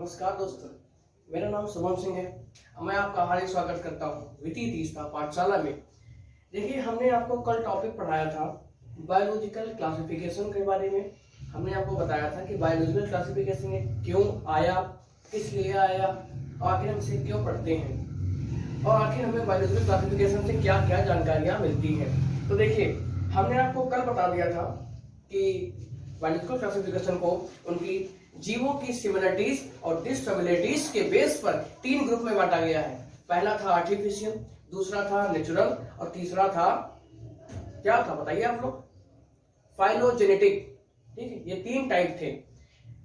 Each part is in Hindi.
नमस्कार दोस्तों, मेरा नाम शुभम सिंह है। मैं आपका हार्दिक स्वागत करता हूँ द्वितीय तीसरा पाठशाला में। देखिए, हमने आपको कल टॉपिक पढ़ाया था बायोलॉजिकल क्लासिफिकेशन के बारे में। हमने आपको बताया था कि बायोलॉजिकल क्लासिफिकेशन क्यों आया, किस लिए आया और आखिर हम इसे क्यों पढ़ते हैं और आखिर हमें बायोलॉजिकल क्लासिफिकेशन से क्या क्या जानकारियाँ मिलती हैं। तो देखिए, हमने आपको कल बता दिया था कि बायोलॉजिकल क्लासिफिकेशन को उनकी जीवों की सिमिलरिटीज और डिससिमिलरिटीज के बेस पर 3 ग्रुप में बांटा गया है। पहला था आर्टिफिशियल, दूसरा था नेचुरल और तीसरा था क्या था बताइए आप लोग, फाइलोजेनेटिक। ठीक है, ये 3 टाइप थे।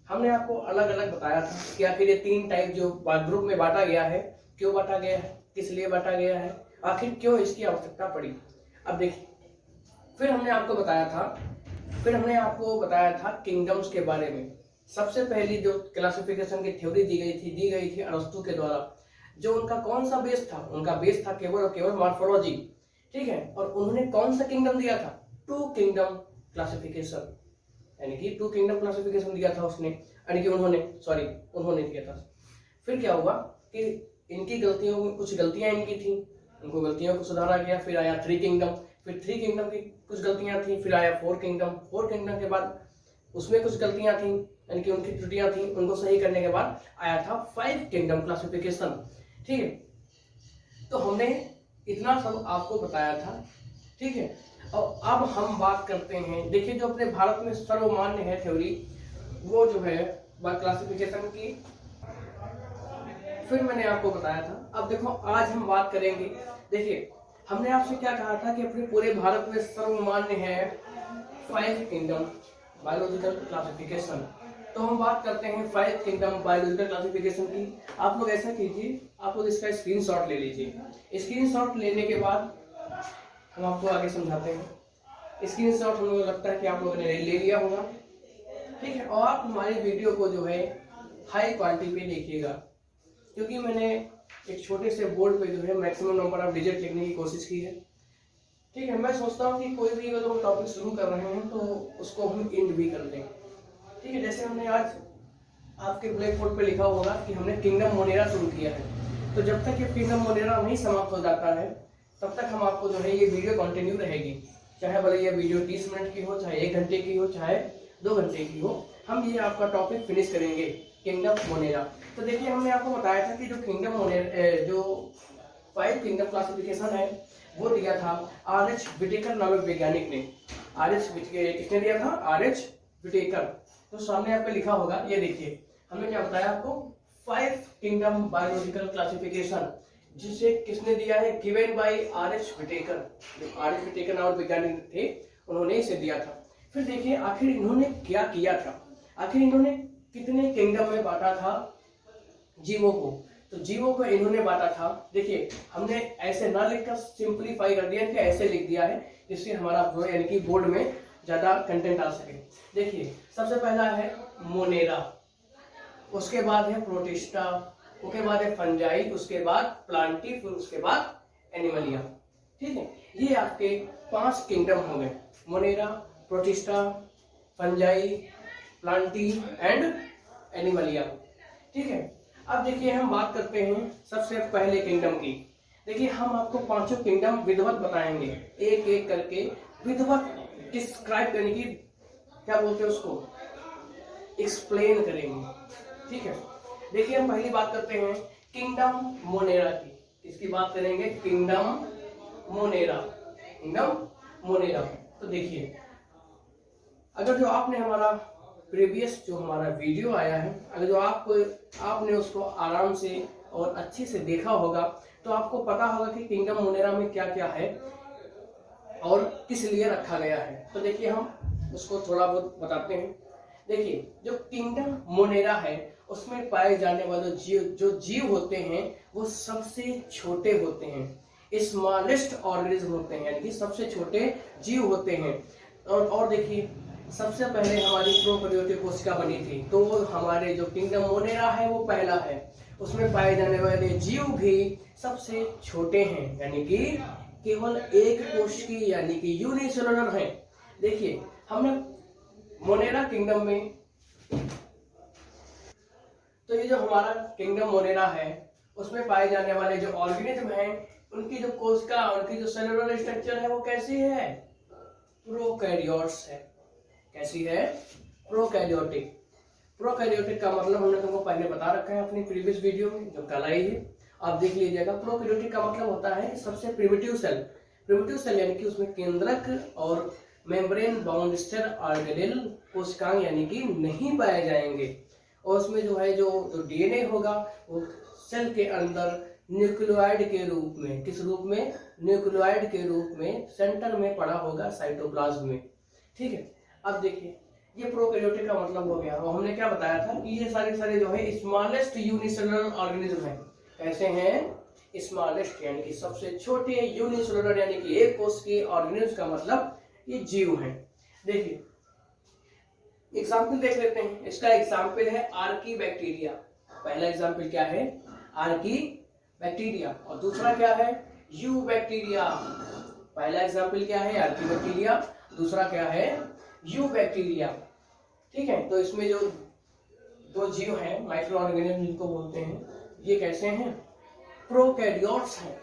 हमने आपको अलग अलग बताया था कि आखिर ये 3 टाइप जो ग्रुप में बांटा गया है, क्यों बांटा गया है, किस लिए बांटा गया है, आखिर क्यों इसकी आवश्यकता पड़ी। अब देखिए, फिर हमने आपको बताया था किंगडम्स के बारे में। सबसे पहली जो क्लासिफिकेशन की थ्योरी दी गई थी अरस्तु के द्वारा। जो उनका कौन सा बेस था, उनका बेस था केवल और केवल मॉर्फोलॉजी। ठीक है, और उन्होंने कौन सा किंगडम दिया था, 2 किंगडम क्लासिफिकेशन, यानी कि 2 किंगडम क्लासिफिकेशन दिया था उसने, यानी कि उन्होंने दिया था। फिर क्या हुआ कि इनकी गलतियों में कुछ गलतियां इनकी थी, उनको गलतियों को सुधारा गया। फिर आया 3 किंगडम, फिर 3 किंगडम की कुछ गलतियां थी। फिर आया 4 किंगडम, 4 किंगडम के बाद उसमें कुछ गलतियां थी, यानी कि उनकी त्रुटियां थी, उनको सही करने के बाद आया था 5 किंगडम क्लासिफिकेशन। ठीक है, तो हमने इतना सब आपको बताया था। ठीक है, और अब हम बात करते हैं, देखिए जो अपने भारत में सर्वमान्य है थ्योरी, वो जो है क्लासिफिकेशन की, फिर मैंने आपको बताया था। अब देखो, आज हम बात करेंगे। देखिए, हमने आपसे क्या कहा था कि अपने पूरे भारत में सर्वमान्य है 5 किंगडम बायोलॉजिकल क्लासिफिकेशन। तो हम बात करते हैं 5 किंगडम बायोलॉजिकल क्लासिफिकेशन की। आप लोग ऐसा कीजिए, आप लोग इसका स्क्रीनशॉट ले लीजिए। स्क्रीनशॉट लेने के बाद हम आपको आगे समझाते हैं। स्क्रीनशॉट हम लोग लगता है कि आप लोगों ने ले लिया होगा। ठीक है, और आप हमारी वीडियो को जो है हाई क्वालिटी पे देखिएगा, क्योंकि मैंने एक छोटे से बोर्ड पे जो है मैक्सिमम नंबर ऑफ डिजिट लिखने की कोशिश की है। ठीक है, मैं सोचता हूँ कि कोई भी अगर हम टॉपिक शुरू कर रहे हैं तो उसको हम एंड भी कर दें। ठीक है, जैसे हमने आज आपके ब्लैक बोर्ड पे लिखा होगा कि हमने किंगडम मोनेरा शुरू किया है। तो जब तक ये किंगडम मोनेरा नहीं समाप्त हो जाता है, तब तक हम आपको जो है ये वीडियो कंटिन्यू रहेगी। चाहे भले ये वीडियो 30 मिनट की हो, चाहे 1 घंटे की हो, चाहे 2 घंटे की हो, हम ये आपका टॉपिक फिनिश करेंगे, किंगडम मोनेरा। तो देखिए, हमने आपको बताया था कि जो किंगडम मोनेरा, जो 5 किंगडम क्लासिफिकेशन है, वो दिया था आर.एच. विटेकर नामक वैज्ञानिक ने। किसने दिया था? आर.एच. विटेकर। तो सामने आपको लिखा होगा, ये देखिए, हमने क्या बताया आपको, 5 किंगडम बायोलॉजिकल क्लासिफिकेशन, जिसे किसने दिया है? Given by R H. विटेकर। जो आर.एच. विटेकर नामक वैज्ञानिक थे, उन्होंने इसे दिया था। फिर देखिए, आखिर इन्होंने क्या किया था, आखिर इन्होंने कितने किंगडम में बांटा था जीवों को। तो जीवों को इन्होंने बांटा था, देखिए हमने ऐसे ना लिखकर सिंपलीफाई कर दिया कि ऐसे लिख दिया है, जिससे हमारा यानी कि बोर्ड में ज्यादा कंटेंट आ सके। देखिए, सबसे पहला है मोनेरा, उसके बाद है प्रोटिस्टा, उसके बाद है फंजाई, उसके बाद प्लांटी, फिर उसके बाद एनिमलिया। ठीक है, ये आपके 5 किंगडम हो गए, Monera, protista, fungi, Plantae and Animalia. ठीक है, अब देखिए हम बात करते हैं सबसे पहले किंगडम की। देखिए, हम आपको 5 किंगडम विधिवत बताएंगे, एक एक करके विधिवत डिस्क्राइब, यानी कि क्या बोलते हैं उसको, एक्सप्लेन करेंगे। ठीक है, देखिए हम पहली बात करते हैं किंगडम मोनेरा की। इसकी बात करेंगे किंगडम मोनेरा, किंगडम मोनेरा। तो देखिए, अगर जो आपने हमारा प्रीवियस जो हमारा वीडियो आया है, अगर जो आपने उसको आराम से और अच्छे से देखा होगा, तो आपको पता होगा कि किंगडम मोनेरा में क्या क्या है और किस लिए रखा गया है। तो देखिए, हम उसको थोड़ा बहुत बताते हैं। देखिए, जो किंगडम मोनेरा है, उसमें पाए जाने वाले जो जीव होते हैं, वो सबसे छोटे होते हैं, स्मॉलेस्ट ऑर्गेनिज्म होते हैं, यानी कि सबसे छोटे जीव होते हैं। और देखिए, सबसे पहले हमारी प्रोकैरियोटिक कोशिका बनी थी, तो वो हमारे जो किंगडम मोनेरा है वो पहला है। उसमें पाए जाने वाले जीव भी सबसे छोटे हैं, यानी कि केवल एक कोश की, यानी कि यूनिसेलुलर है। देखिए, हमने मोनेरा किंगडम में तो ये जो हमारा किंगडम मोनेरा है उसमें पाए जाने वाले जो ऑर्गेनिज्म हैं उनकी जो कोशिका, उनकी जो सेलुलर स्ट्रक्चर है वो कैसी है? प्रोकैरियोट्स है। कैसी है? प्रोकैरियोटिक। प्रोकैरियोटिक का मतलब हमने तुमको पहले बता रखा है अपनी प्रीवियस वीडियो में जो कल आई है, आप देख लीजिएगा। प्रोकैरियोटिक का मतलब होता है सबसे प्रिमिटिव सेल। प्रिमिटिव सेल यानी कि उसमें केंद्रक और मेम्ब्रेन बाउंड स्थिर ऑर्गेनेल कोशिकाएं यानी कि नहीं पाए जाएंगे, और उसमें जो है जो डीएनए होगा वो सेल के अंदर न्यूक्लियोइड के रूप में, किस रूप में? न्यूक्लियोइड के रूप में सेंटर में पड़ा होगा साइटोप्लाज्म में। ठीक है, अब देखिए ये प्रोकैरियोटिक का मतलब हो गया। और हमने क्या बताया था कि ये सारे जो है स्मॉलेस्ट यूनिसेलुलर ऑर्गेनिज्म है। कैसे हैं? स्मॉलेस्ट यानी कि सबसे छोटे, यूनिसेलुलर यानी कि एक कोश के ऑर्गेनिज्म का मतलब ये जीव है। देखिए एग्जाम्पल देख लेते हैं। इसका एग्जाम्पल है आर्की बैक्टीरिया। पहला एग्जाम्पल क्या है? Archie bacteria. और दूसरा क्या है? You bacteria. पहला एग्जाम्पल क्या है? Archie bacteria. दूसरा क्या है? You bacteria. ठीक है, तो इसमें जो दो जीव हैं माइक्रो ऑर्गेनिज्म जिनको बोलते हैं, ये कैसे हैं? प्रोकैरियोट्स हैं।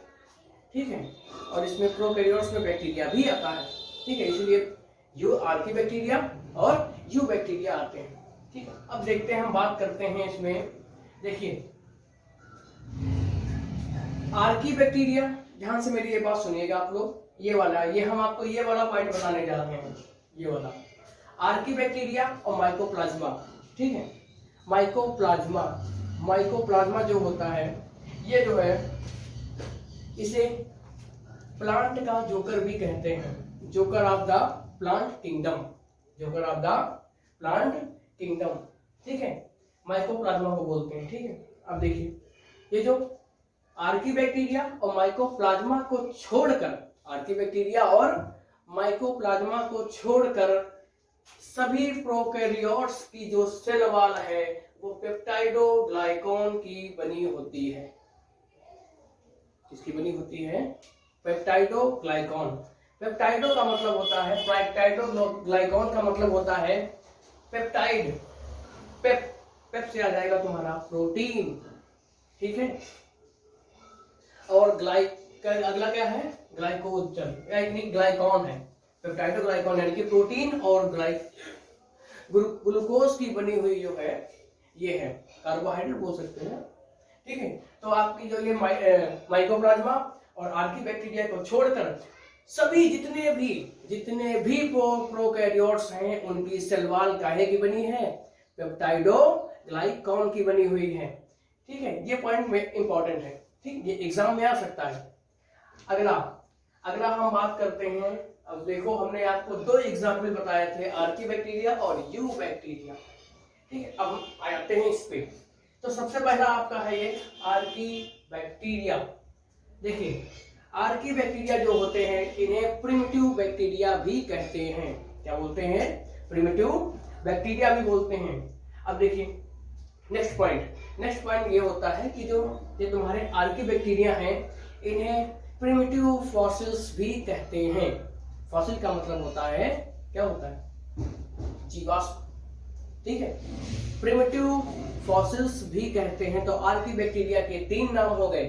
ठीक है, और इसमें प्रोकैरियोट्स में बैक्टीरिया भी आता है। ठीक है, इसलिए यू आर्की बैक्टीरिया और यू बैक्टीरिया आते हैं। ठीक है, अब देखते हैं, हम बात करते हैं इसमें। देखिए आर्की बैक्टीरिया, ध्यान से मेरी ये बात सुनिएगा आप लोग, ये वाला, ये हम आपको ये वाला पॉइंट बताने जा रहे हैं, ये वाला आर्की बैक्टीरिया और माइकोप्लाज्मा। ठीक है, माइकोप्लाज्मा, माइकोप्लाज्मा जो होता है ये जो है इसे प्लांट का जोकर भी कहते हैं, joker of the plant kingdom, joker of the plant kingdom. ठीक है, माइकोप्लाज्मा को बोलते हैं। ठीक है, अब देखिए ये जो आर्की बैक्टीरिया और माइकोप्लाज्मा को छोड़कर, आर्की बैक्टीरिया और माइकोप्लाज्मा को छोड़कर सभी प्रोकैरियोट्स की जो सेल वॉल है वो पेप्टाइडोग्लाइकॉन की बनी होती है। किसकी बनी होती है? पेप्टाइडोग्लाइकॉन। पेप्टाइडो का मतलब होता है, पेप्टाइडोग्लाइकॉन का मतलब होता है पेप्टाइड। पेप से आ जाएगा तुम्हारा प्रोटीन। ठीक है, और अगला क्या है? ग्लाइकोजन यानी ग्लाइकॉन है। पेप्टाइडोग्लाइकॉन यानी कि प्रोटीन और ग्लूकोज की बनी हुई जो है ये है, कार्बोहाइड्रेट बोल सकते हैं। ठीक है, तो आपकी जो ये माइकोप्लाज्मा और आर्की बैक्टीरिया को छोड़कर सभी जितने भी प्रोकैरियोट्स हैं उनकी सेल वॉल काहे की बनी है? पेप्टाइडोग्लाइकॉन की बनी हुई है। ठीक है, ये पॉइंट में इंपॉर्टेंट है। ठीक, ये एग्जाम में आ सकता है। अगला हम बात करते हैं। अब देखो हमने आपको दो एग्जाम्पल बताए थे, आर्की बैक्टीरिया और यू बैक्टीरिया। ठीक है, अब हम आते हैं इस पे। तो सबसे पहला आपका है ये आर्की बैक्टीरिया। देखिए आर्की बैक्टीरिया जो होते हैं इन्हें प्रिमिटिव बैक्टीरिया भी कहते हैं। क्या बोलते हैं? प्रिमिटिव बैक्टीरिया भी बोलते हैं। अब देखिए नेक्स्ट पॉइंट ये होता है कि जो ये तुम्हारे आर्की बैक्टीरिया हैं इन्हें प्रिमिटिव फॉसिल्स भी कहते हैं। फॉसिल का मतलब होता है, क्या होता है? जीवाश्म। ठीक है, प्रिमिटिव फॉसिल्स भी कहते हैं। तो आर्की बैक्टीरिया के तीन नाम हो गए।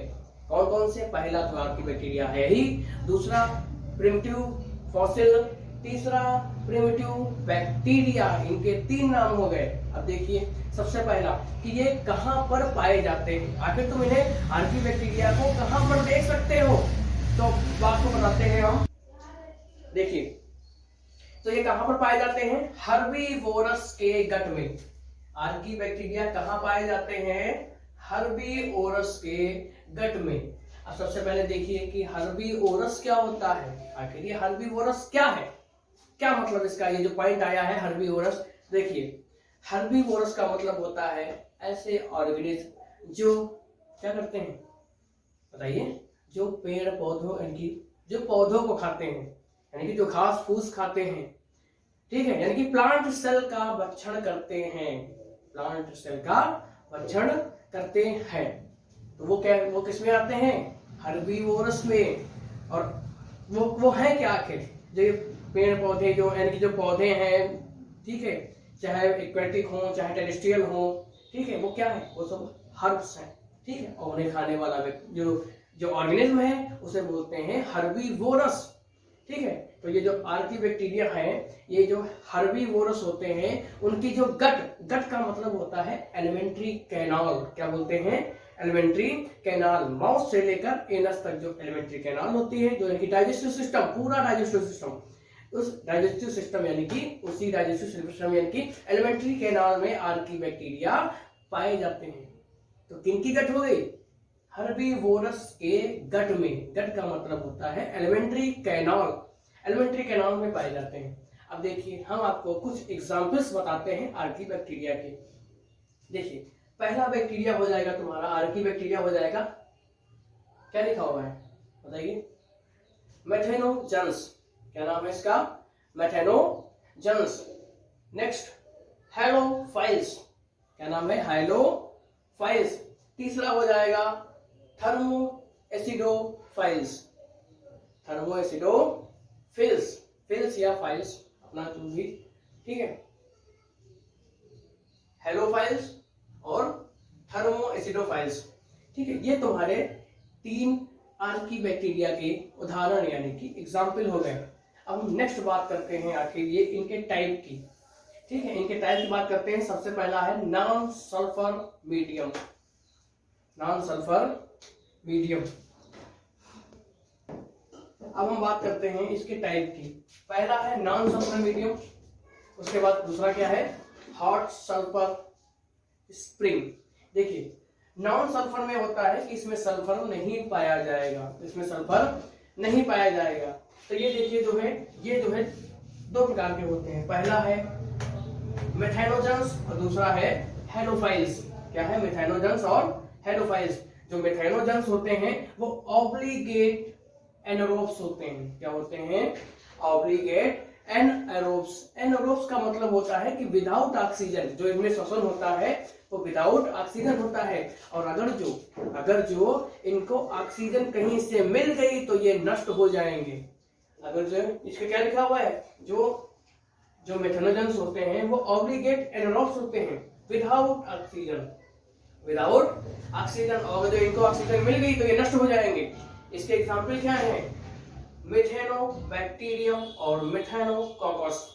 कौन कौन से? पहला तो आर्की बैक्टीरिया है ही, दूसरा प्रिमिटिव फॉसिल, तीसरा प्रिमिटिव बैक्टीरिया। इनके तीन नाम हो गए। अब देखिए सबसे पहला कि ये कहां पर पाए जाते हैं। आखिर तुम इन्हें आर्की बैक्टीरिया को कहां पर देख सकते हो? तो बात को बताते हैं हम। देखिए तो ये कहां पर पाए जाते हैं? हर्बीवोरस के गट में। आर्की बैक्टीरिया कहां पाए जाते हैं? हर्बीवोरस के गट में। अब सबसे पहले देखिए कि हर्बीवोरस क्या होता है। आखिर ये हर्बीवोरस क्या है, क्या मतलब इसका? ये जो पॉइंट आया है हर्बीवोरस, देखिए हर्बीवोरस का मतलब होता है ऐसे ऑर्गेनिज्म जो क्या करते हैं बताइए? जो पेड़ पौधों यानी जो पौधों को खाते हैं, यानी कि जो घास फूस खाते हैं। ठीक है, यानी कि प्लांट सेल का भक्षण करते हैं, प्लांट सेल का भक्षण करते हैं। तो वो किस में आते हैं? हर्बीवोरस में। और वो है क्या आखिर? जो पेड़ पौधे जो यानी कि जो पौधे हैं, ठीक है, चाहे एक्वेटिक हो चाहे टेरेस्ट्रियल हो, ठीक है, वो क्या है, वो सब हर्ब्स हैं, ठीक है, और उन्हें खाने वाला जो जो ऑर्गेनिज्म है उसे बोलते हैं हर्बीवोरस, ठीक है। तो ये जो आर्कीबैक्टीरिया है, ये जो हर्बीवोरस होते हैं, उनकी जो गट का मतलब होता है एलिमेंट्री कैनाल, क्या बोलते हैं, एलिमेंट्री कैनाल, माउथ से लेकर एनस तक जो एलिमेंट्री कैनाल होती है, जो इनकी डाइजेस्टिव सिस्टम, पूरा डाइजेस्टिव सिस्टम, उस डाइजेस्टिव सिस्टम यानी कि उसी डाइजेस्टिव सिस्टम यानी कि एलिमेंट्री कैनाल में आर्कीबैक्टीरिया पाए जाते हैं। तो किनकी गट हो गई, हर्बीवोरस के गट में, गट का मतलब होता है एलिमेंट्री कैनाल, एलिमेंट्री कैनाल में पाए जाते हैं। अब देखिए हम आपको कुछ एग्जांपल्स बताते हैं आर्कीबैक्टीरिया के। देखिए पहला बैक्टीरिया हो जाएगा तुम्हारा, आर्कीबैक्टीरिया हो जाएगा, क्या लिखा हुआ है बताइए, मेथेनोजेंस, क्या नाम है इसका, मेथेनोजेंस। नेक्स्ट हेलोफाइल्स, क्या नाम है, हेलोफाइल्स। तीसरा हो जाएगा थर्मोएसिडोफाइल्स, थर्मोएसिडोफिल्स, फिल्स या फाइल्स अपना जो भी, ठीक है, हेलोफाइल्स और थर्मोएसिडोफाइल्स, ठीक है। ये तुम्हारे 3 आर्कीबैक्टीरिया के उदाहरण यानी कि एग्जाम्पल हो गए। अब हम नेक्स्ट बात करते हैं आखिर ये इनके टाइप की, ठीक है, इनके टाइप की बात करते हैं। सबसे पहला है non sulphur medium, non sulphur medium. अब हम बात करते हैं इसके टाइप की। पहला है नॉन सल्फर मीडियम, उसके बाद दूसरा क्या है, हॉट सल्फर स्प्रिंग। देखिए नॉन सल्फर में होता है कि इसमें सल्फर नहीं पाया जाएगा, इसमें सल्फर नहीं पाया जाएगा। तो ये देखिए जो है, ये जो है 2 प्रकार के होते हैं, पहला है मेथेनोजेंस और दूसरा है हेलोफाइल्स। क्या है, मेथेनोजेंस और हेलोफाइल्स। जो मेथेनोजेंस होते हैं वो ऑब्लिगेट एनारोब्स होते हैं, क्या होते हैं, ऑब्लिगेट एनारोब्स। एनारोब्स का मतलब होता है कि विदाउट ऑक्सीजन, जो इनमें श्वसन होता है वो विदाउट ऑक्सीजन होता है। और अगर जो इनको ऑक्सीजन कहीं से मिल गई तो ये नष्ट हो जाएंगे। अगर जो इसके क्या लिखा हुआ है, जो मेथेनोजेंस होते हैं वो ऑब्लिगेट एनारोब्स होते हैं विदाउट ऑक्सीजन, विदाउट ऑक्सीजन। और जो इनको ऑक्सीजन मिल गई तो ये नष्ट हो जाएंगे। इसके एग्जाम्पल क्या है, मिथेनोबैक्टीरियम और मिथेनोकॉकस।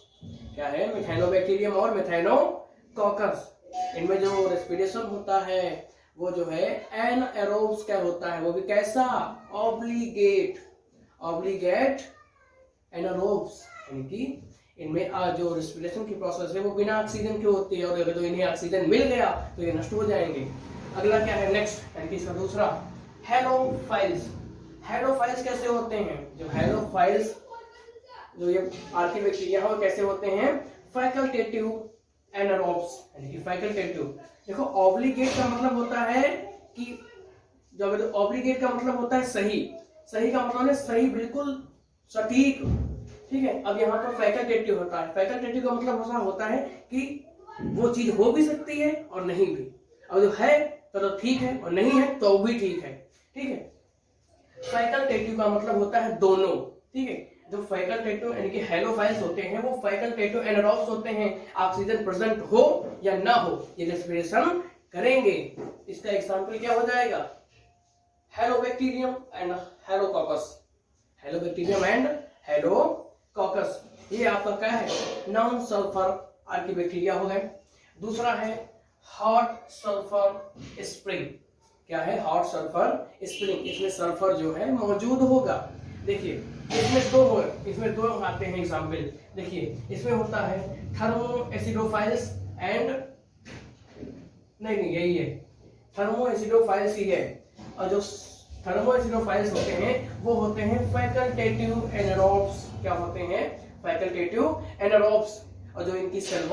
क्या है, मिथेनोबैक्टीरियम और मिथेनोकॉकस। इनमें जो रेस्पिरेशन होता है वो जो है एनाएरोब्स क्या होता है, वो भी कैसा, ऑब्लिगेट एनारोब्स, यानी कि इनमें जो रेस्पिरेशन की प्रोसेस है वो बिना ऑक्सीजन के होती है, और अगर तो इन्हें ऑक्सीजन मिल गया तो ये नष्ट हो जाएंगे। अगला क्या है नेक्स्ट, यानी कि इसका दूसरा हेलोफाइल्स। हेलोफाइल्स कैसे होते हैं, जो हेलोफाइल्स जो ये आर्कीबैक्टीरिया है वो कैसे होते हैं, फैकल्टेटिव एनारोब्स, यानी कि फैकल्टेटिव। देखो ऑब्लिगेट का मतलब होता है कि जो ऑब्लिगेट का मतलब होता है सही, सही का मतलब है सही, बिल्कुल सटीक, ठीक है। अब यहाँ पर फैकल्टेटिव होता है, फैकल्टेटिव का मतलब होता है कि वो चीज हो भी सकती है और नहीं भी। अब जो है तो ठीक है और नहीं है तो भी ठीक है, ठीक है। फैकल्टेटिव का मतलब होता है दोनों, ठीक है। जो फैकल्टेटिव यानी कि हेलोफाइल्स होते हैं वो फैकल्टेटिव एनारोब्स होते हैं, ऑक्सीजन प्रेजेंट हो या ना हो ये रेस्पिरेशन करेंगे। इसका एग्जांपल क्या हो जाएगा, हेलोबैक्टीरियम एंड हेलोकॉकस, हेलोबैक्टीरियम एंड हेलोकॉकस। ये आपका क्या है, नॉन सल्फर आर्कीबैक्टीरिया हो गए। दूसरा है हॉट सल्फर स्प्रिंग। क्या है, हॉट सल्फर स्प्रिंग। इसमें सल्फर जो है मौजूद होगा। देखिए इसमें दो आते हैं एग्जाम्पल। देखिए इसमें होता है थर्मोएसिडोफाइल्स एंड नहीं यही है, थर्मोएसिडोफाइल्स ही है। और जो थर्मोएसिडोफाइल्स होते हैं वो होते हैं फैकल्टेटिव एनारोब्स। क्या होते हैं, फैकल्टेटिव एनारोब्स। और जो इनकी सेल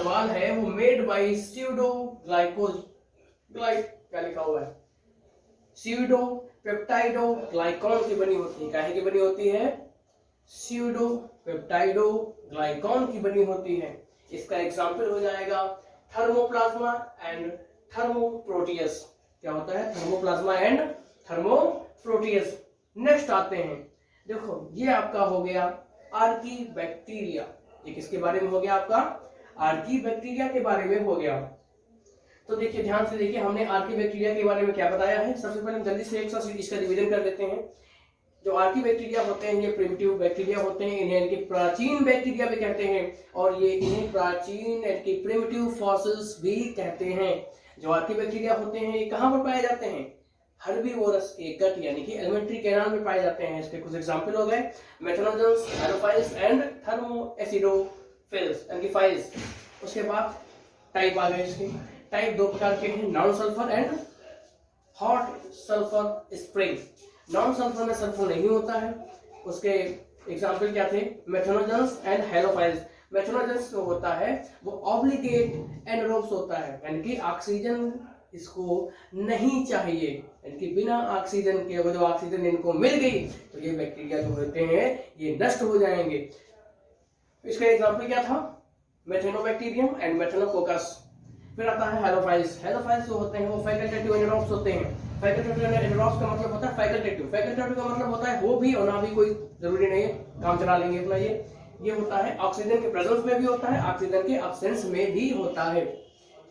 वॉल है वो मेड बाय स्यूडो क्या लिखा हुआ है, स्यूडो पेप्टाइडो ग्लाइकॉन की बनी होती है। काहे की बनी होती है, स्यूडो पेप्टाइडो ग्लाइकॉन की बनी होती है। इसका एग्जाम्पल हो जाएगा थर्मोप्लाज्मा एंड थर्मोप्रोटियस। क्या होता है, थर्मोप्लाज्मा एंड थर्मोप्रोटियस। नेक्स्ट आते हैं, देखो ये आपका हो गया आर्कीबैक्टीरिया। ये किसके बारे में हो गया, आपका आर्कीबैक्टीरिया के बारे में हो गया। तो देखिए ध्यान से देखिए, हमने आर्की बैक्टीरिया के बारे में क्या बताया है। सबसे पहले हम जल्दी से एक साथ इसका रिवीजन कर लेते हैं। जो आर्की बैक्टीरिया होते हैं ये प्रिमिटिव बैक्टीरिया होते हैं, इन्हें इनके प्राचीन बैक्टीरिया भी कहते हैं, और ये इन्हें प्राचीन इनके प्रिमिटिव फॉसिल्स भी कहते हैं। जो आर्की बैक्टीरिया होते हैं ये कहाँ पर पाए जाते हैं? हर्बीवोरस के गट यानी कि एलिमेंट्री कैनाल में पाए जाते हैं। इसके कुछ एग्जांपल हो गए मेथनोजेंस, एरोफाइल्स एंड थर्मोएसिडोफिल्स यानी फाइल्स। उसके बाद टाइप आ गए इसके। टाइप दो प्रकार के हैं, non sulphur and hot sulphur spring. Non sulphur में सल्फर नहीं होता है। उसके एग्जांपल क्या थे? मेथनोजेंस एंड हेलोफाइल्स। मेथनोजेंस जो होता है वो ऑब्लिगेट एनारोब्स होता है, यानी कि ऑक्सीजन इसको नहीं चाहिए, यानी कि बिना ऑक्सीजन के अगर जो ऑक्सीजन इनको मिल गई तो ये बैक्टीरिया जो होते हैं ये नष्ट हो जाएंगे। इसका एग्जांपल क्या था? मेथेनोबैक्टीरियम एंड मेथेनोकोकस। फिर आता है हेलोफाइल्स। हेलोफाइल्स जो होते हैं वो फैकल्टेटिव एनारोब्स होते हैं। फैकल्टेटिव एनारोब्स का मतलब होता है फैकल्टेटिव। फैकल्टेटिव का मतलब होता है हो भी और ना भी, कोई जरूरी नहीं है, काम चला लेंगे अपना। ये होता है ऑक्सीजन के प्रेजेंस में भी होता है, ऑक्सीजन के एब्सेंस में भी होता है।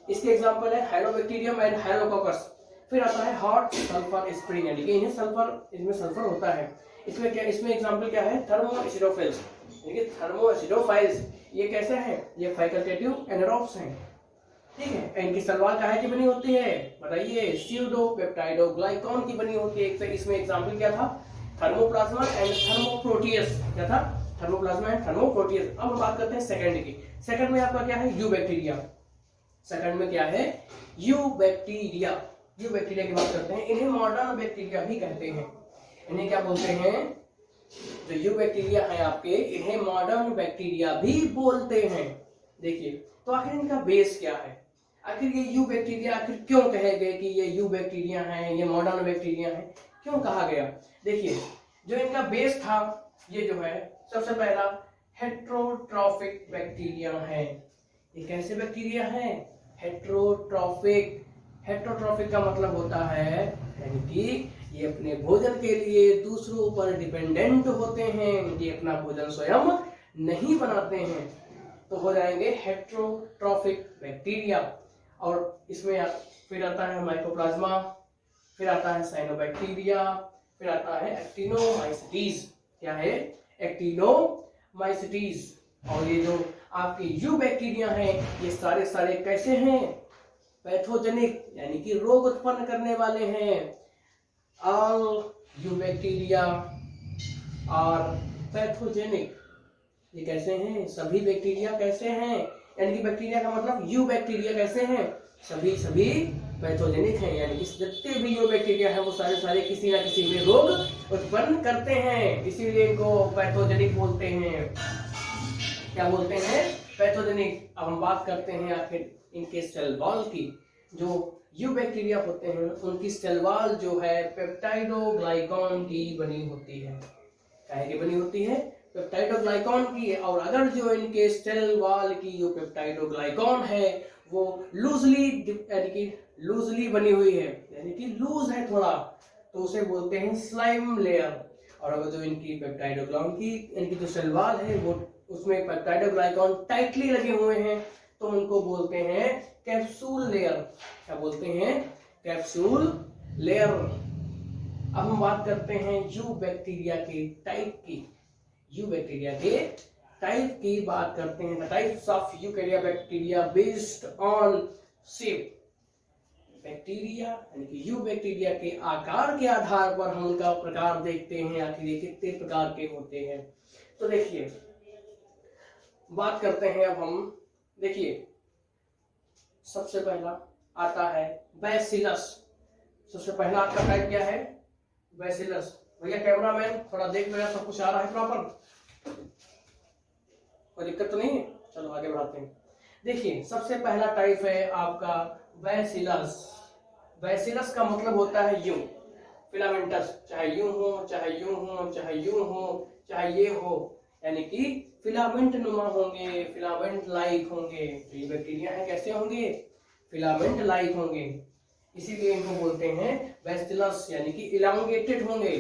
इसके एग्जांपल है हेलोबैक्टीरियम एंड हेलोकोकस। फिर आता है हॉट सल्फर स्प्रिंग, यानी कि इनमें सल्फर होता है। इसमें एग्जांपल क्या है? थर्मोएसिडोफिल्स, यानी कि थर्मोएसिडोफाइल्स। ये कैसे हैं? ये फैकल्टेटिव एनारोब्स हैं, ठीक है। इनकी सलवार काहे की बनी होती है बताइए? स्यूडोपेप्टाइडोग्लाइकॉन की बनी होती है। इसमें एग्जांपल क्या था? थर्मोप्लाज्मा एंड थर्मोप्रोटियस। क्या था? थर्मोप्लाज्मा एंड थर्मोप्रोटियस। अब हम बात करते हैं सेकंड की। सेकंड में आपका क्या है? You bacteria. सेकंड में क्या है? You bacteria. यू बैक्टीरिया की बात करते हैं। इन्हें मॉडर्न बैक्टीरिया भी कहते हैं। इन्हें क्या बोलते हैं? जो यू बैक्टीरिया है आपके, इन्हें मॉडर्न बैक्टीरिया भी बोलते हैं। देखिए तो आखिर इनका बेस क्या है? आखिर ये यू बैक्टीरिया आखिर क्यों कहे गए कि ये यू बैक्टीरिया है, ये मॉडर्न बैक्टीरिया है, क्यों कहा गया? देखिए जो इनका बेस था ये जो है सबसे पहला हेट्रोट्रॉफिक बैक्टीरिया है। ये कैसे बैक्टीरिया है? हेट्रोट्रॉफिक। हेट्रोट्रॉफिक का मतलब होता है यानी कि ये अपने भोजन के लिए दूसरों पर डिपेंडेंट होते हैं, ये अपना भोजन स्वयं नहीं बनाते हैं, तो हो जाएंगे हेट्रोट्रॉफिक बैक्टीरिया। और इसमें फिर आता है माइकोप्लाज्मा, फिर आता है साइनोबैक्टीरिया, फिर आता है एक्टिनोमाइसीटीज। क्या है? एक्टिनोमाइसीटीज। और ये जो आपके यू बैक्टीरिया हैं ये सारे कैसे हैं? पैथोजेनिक, यानी कि रोग उत्पन्न करने वाले हैं। All you bacteria are pathogenic. ये कैसे हैं? सभी बैक्टीरिया कैसे हैं? यानी कि बैक्टीरिया का मतलब यू बैक्टीरिया कैसे हैं? सभी पैथोजेनिक हैं, यानी कि जितने भी यू बैक्टीरिया है वो सारे किसी ना किसी में रोग उत्पन्न करते हैं, इसीलिए इनको पैथोजेनिक बोलते हैं। क्या बोलते हैं? पैथोजेनिक। अब हम बात करते हैं आखिर इनके सेल वॉल की। जो यू बैक्टीरिया होते हैं उनकी सेल वॉल जो है पेप्टाइडोग्लाइकॉन की बनी होती है। काहे की बनी होती है? पेप्टाइडोग्लाइकॉन की। और अगर जो इनके सेल वॉल की जो पेप्टाइडोग्लाइकॉन है वो लूजली बनी हुई है, यानी कि लूज है थोड़ा, तो उसे बोलते हैं स्लाइम लेयर। और अगर जो इनकी पेप्टाइडोग्लाइकॉन की इनकी जो सेल वॉल है वो उसमें पेप्टाइडोग्लाइकॉन टाइटली लगे हुए हैं तो उनको बोलते हैं कैप्सूल लेयर। क्या बोलते हैं? Capsule layer. अब हम बात करते हैं यू बैक्टीरिया के टाइप की। यू बैक्टीरिया के टाइप की बात करते हैं। Types of यूकैरिया bacteria based on shape. Bacteria यानी कि यू बैक्टीरिया के आकार के आधार पर हम उनका प्रकार देखते हैं, आखिर ये कितने प्रकार के होते हैं। तो देखिए बात करते हैं अब हम। देखिए सबसे पहला आता है बैसिलस। सबसे पहला आपका टाइप क्या है? बैसिलस। भैया कैमरामैन थोड़ा देख लो यार, सब कुछ आ रहा है प्रॉपर, कोई दिक्कत तो नहीं है? चलो आगे बढ़ाते हैं। देखिए सबसे पहला टाइप है आपका बैसिलस। बैसिलस का मतलब होता है यूं, फिलामेंटस, चाहे यूं हो चाहे यूं हो चाहे यूं हो चाहे ये हो, यानी कि फिलामेंट नुमा होंगे, फिलामेंट लाइक होंगे। तो ये बैक्टीरिया है कैसे होंगे? फिलामेंट लाइक होंगे, इसीलिए इनको बोलते हैं बैसिलस, यानी कि इलांगेटेड होंगे।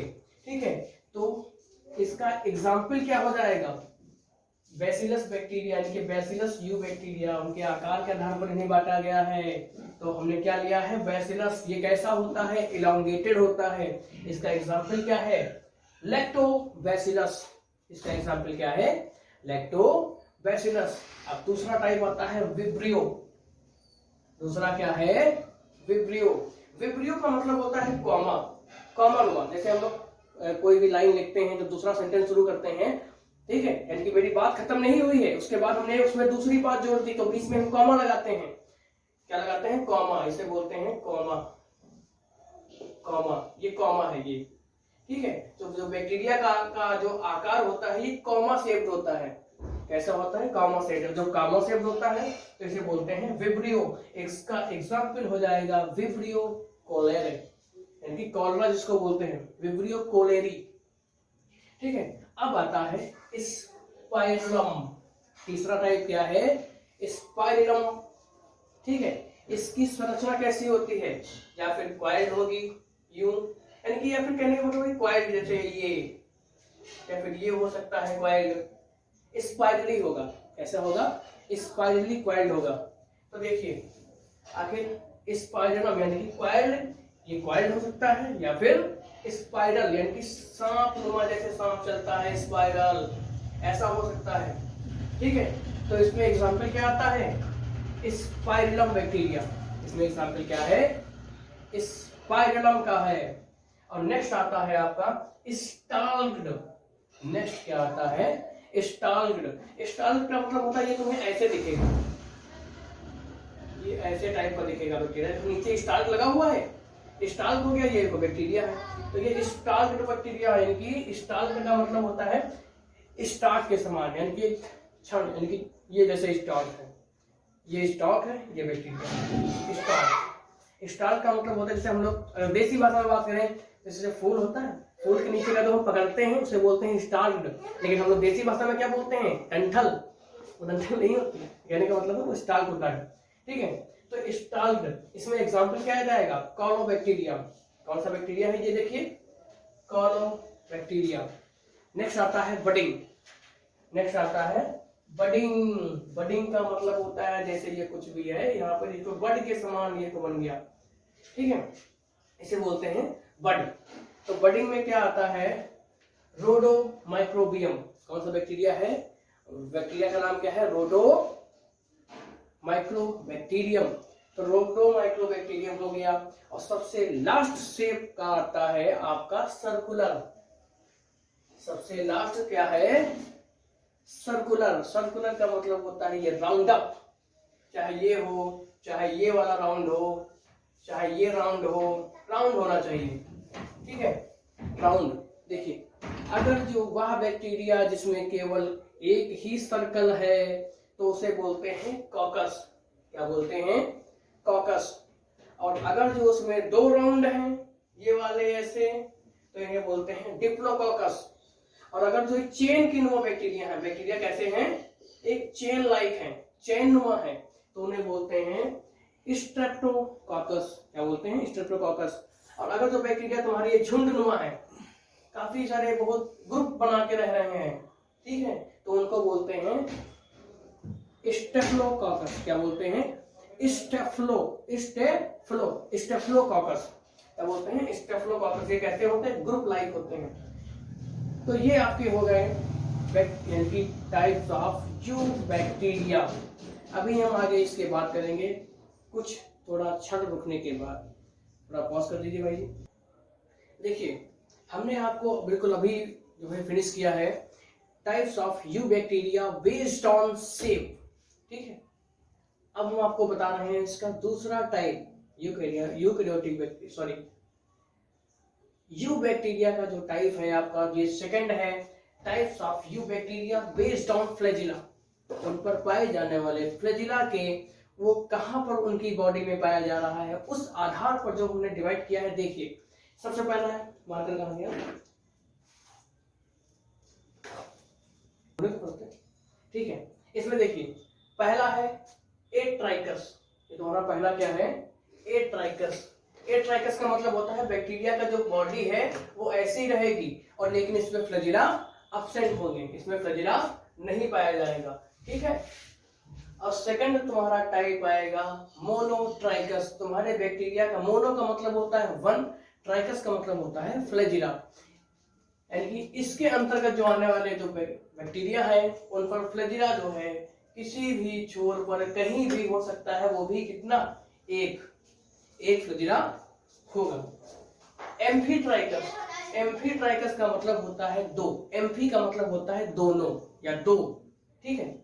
ठीक है, तो इसका एग्जाम्पल क्या हो जाएगा? बैसिलस बैक्टीरिया, यानी कि बैसिलस यू बैक्टीरिया, उनके आकार के आधार पर इन्हें बांटा गया है। तो हमने क्या लिया है, बैसिलस। ये कैसा होता है, इलांगेटेड होता है। इसका एग्जाम्पल क्या है, लैक्टोबैसिलस। इसका एग्जाम्पल क्या है, लैक्टोबैसिलस। अब दूसरा टाइप आता है विब्रियो। दूसरा क्या है, विब्रियो। विब्रियो का मतलब होता है कॉमा, कॉमा नुमा। जैसे हम लोग कोई भी लाइन लिखते हैं, जब दूसरा सेंटेंस शुरू करते हैं, ठीक है, यानी कि मेरी बात खत्म नहीं हुई है, उसके बाद हमने उसमें दूसरी बात जोड़ दी, तो बीच में हम कॉमा लगाते हैं। क्या लगाते हैं, कॉमा। इसे बोलते हैं कॉमा, कॉमा। ये कॉमा है ये, ठीक है। तो जो बैक्टीरिया का जो आकार होता है, ये कॉमा शेप्ड होता है। कैसा होता है, कॉमा शेप्ड। जो कॉमा शेप्ड होता है तो इसे बोलते हैं विब्रियो। इसका एग्जाम्पल हो जाएगा विब्रियो कोलेरे, यानी कि कॉलरा जिसको बोलते हैं, विब्रियो कोलेरी, ठीक है। अब आता है स्पाइरलम। तीसरा टाइप क्या है, स्पाइरलम, ठीक है। इसकी संरचना कैसी होती है, या फिर क्वाइल्ड होगी यूं, यानी कि, या फिर कहने का मतलब क्वाइल्ड, जैसे ये, या फिर ये हो सकता है क्वाइल्ड। स्पाइरली होगा, कैसा होगा, स्पाइरली क्वाइल्ड होगा। तो देखिए आखिर स्पाइरलम यानी कि क्वाइल्ड, ये क्वाइल्ड हो सकता है, या फिर स्पाइरल यानी कि सांप नुमा, जैसे सांप चलता है, स्पाइरल, ऐसा हो सकता है, ठीक है। तो इसमें एग्जांपल क्या आता है, स्पाइरलम बैक्टीरिया। इसमें एग्जांपल क्या है, स्पाइरलम का है। और नेक्स्ट आता है आपका स्टाल्क्ड। नेक्स्ट क्या आता है, स्टाल्क्ड। स्टाल्क्ड का मतलब होता है, ये तुम्हें ऐसे दिखेगा, ये ऐसे टाइप का दिखेगा बैक्टीरिया। तो नीचे स्टाल्क लगा हुआ है, स्टाल्क हो गया, ये बैक्टीरिया है। तो ये स्टाल्क्ड बैक्टीरिया, यानी कि स्टाल्क का मतलब होता है स्टार्क के समान, यानी कि क्षण, यानी कि ये जैसे स्टॉक है, ये स्टॉक है, ये बैक्टीरिया। स्टॉक, स्टार्क का मतलब होता है, जैसे हम लोग देसी भाषा में बात करें, जैसे फूल होता है, फूल के नीचे का जो हम पकड़ते हैं उसे बोलते हैं स्टार्क्ड। लेकिन हम लोग देसी भाषा में क्या बोलते हैं, डंठल। वो डंठल नहीं होती, कहने का मतलब है वो स्टार्क होता है, ठीक है। तो स्टाल्क्ड, इसमें एग्जांपल क्या आ जाएगा, कॉलोबैक्टीरिया। कौन सा बैक्टीरिया है ये देखिए, कॉलोबैक्टीरिया। नेक्स्ट आता है बडिंग। नेक्स्ट आता है बडिंग। बडिंग का मतलब होता है, जैसे ये कुछ भी है, यहाँ पर इसको बड के समान ये तो बन गया, ठीक है, इसे बोलते हैं बड। तो बडिंग में क्या आता है, रोडो माइक्रोबियम। कौन सा बैक्टीरिया है, बैक्टीरिया का नाम क्या है, रोडो माइक्रोबैक्टीरियम। तो रोडो माइक्रोबैक्टीरियम हो गया। और सबसे लास्ट शेप का आता है आपका सर्कुलर। सबसे लास्ट क्या है, सर्कुलर। सर्कुलर का मतलब होता है ये राउंड अप, चाहे ये हो, चाहे ये वाला राउंड हो, चाहे ये राउंड हो, राउंड होना चाहिए, ठीक है, राउंड। देखिए अगर जो वह बैक्टीरिया जिसमें केवल एक ही सर्कल है तो उसे बोलते हैं कॉकस। क्या बोलते हैं, कॉकस। और अगर जो उसमें दो राउंड हैं, ये वाले ऐसे, तो इन्हें बोलते हैं डिप्लोकोकस। और अगर जो चेन की नुमा बैक्टीरिया है, बैक्टीरिया कैसे हैं, एक चेन लाइक है, चेन नुमा है, तो उन्हें बोलते हैं स्ट्रेप्टोकोकस। क्या बोलते हैं, स्ट्रेप्टोकोकस। और अगर जो बैक्टीरिया तुम्हारी झुंड नुमा है, काफी सारे बहुत ग्रुप बना के रह रहे हैं, ठीक है, तो उनको बोलते हैं स्टेफलोकोकस। क्या बोलते हैं, स्टेफलोकोकस। क्या बोलते हैं, स्टेफलोकोकस। ये कैसे होते हैं, ग्रुप लाइक होते हैं। तो ये आपके हो गए यानी कि टाइप्स ऑफ यूबैक्टीरिया। अभी हम आगे इसके बात करेंगे कुछ थोड़ा क्षण रुकने के बाद। थोड़ा पॉज कर दीजिए भाई जी। देखिए हमने आपको बिल्कुल अभी जो है फिनिश किया है types of eubacteria based on shape, ठीक है। अब हम आपको बता रहे हैं इसका दूसरा type, eukaryotic bacteria, sorry eubacteria का जो टाइप है आपका, ये सेकंड है, types of eubacteria based on flagella. उन पर पाए जाने वाले फ्लैजिला के वो कहां पर उनकी बॉडी में पाया जा रहा है, उस आधार पर जो हमने डिवाइड किया है। देखिए सबसे पहला है, मार्कर कहां गया, ठीक है। इसमें देखिए पहला है एट्राइकस। ये तुम्हारा पहला क्या है, एट्राइकस। एट्राइकस का मतलब होता है बैक्टीरिया का जो बॉडी है वो ऐसी रहेगी, और लेकिन इसमें फ्लैजिला अब्सेंट होंगे, इसमें फ्लैजिला नहीं पाया जाएगा, ठीक है। और सेकंड तुम्हारा टाइप आएगा मोनोट्राइकस। तुम्हारे बैक्टीरिया का मोनो का मतलब होता है वन, ट्राइकस का मतलब होता है फ्लैजिला। यानी कि इसके अंतर्गत जो आने वाले जो बैक्टीरिया है उन पर फ्लैजिला जो है किसी भी छोर पर कहीं भी हो सकता है, वो भी कितना, एक फ्लैजिला होगा। एम्फीट्राइकस, एम्फीट्राइकस का मतलब होता है दो, एम्फी का मतलब होता है दोनों या दो, ठीक है।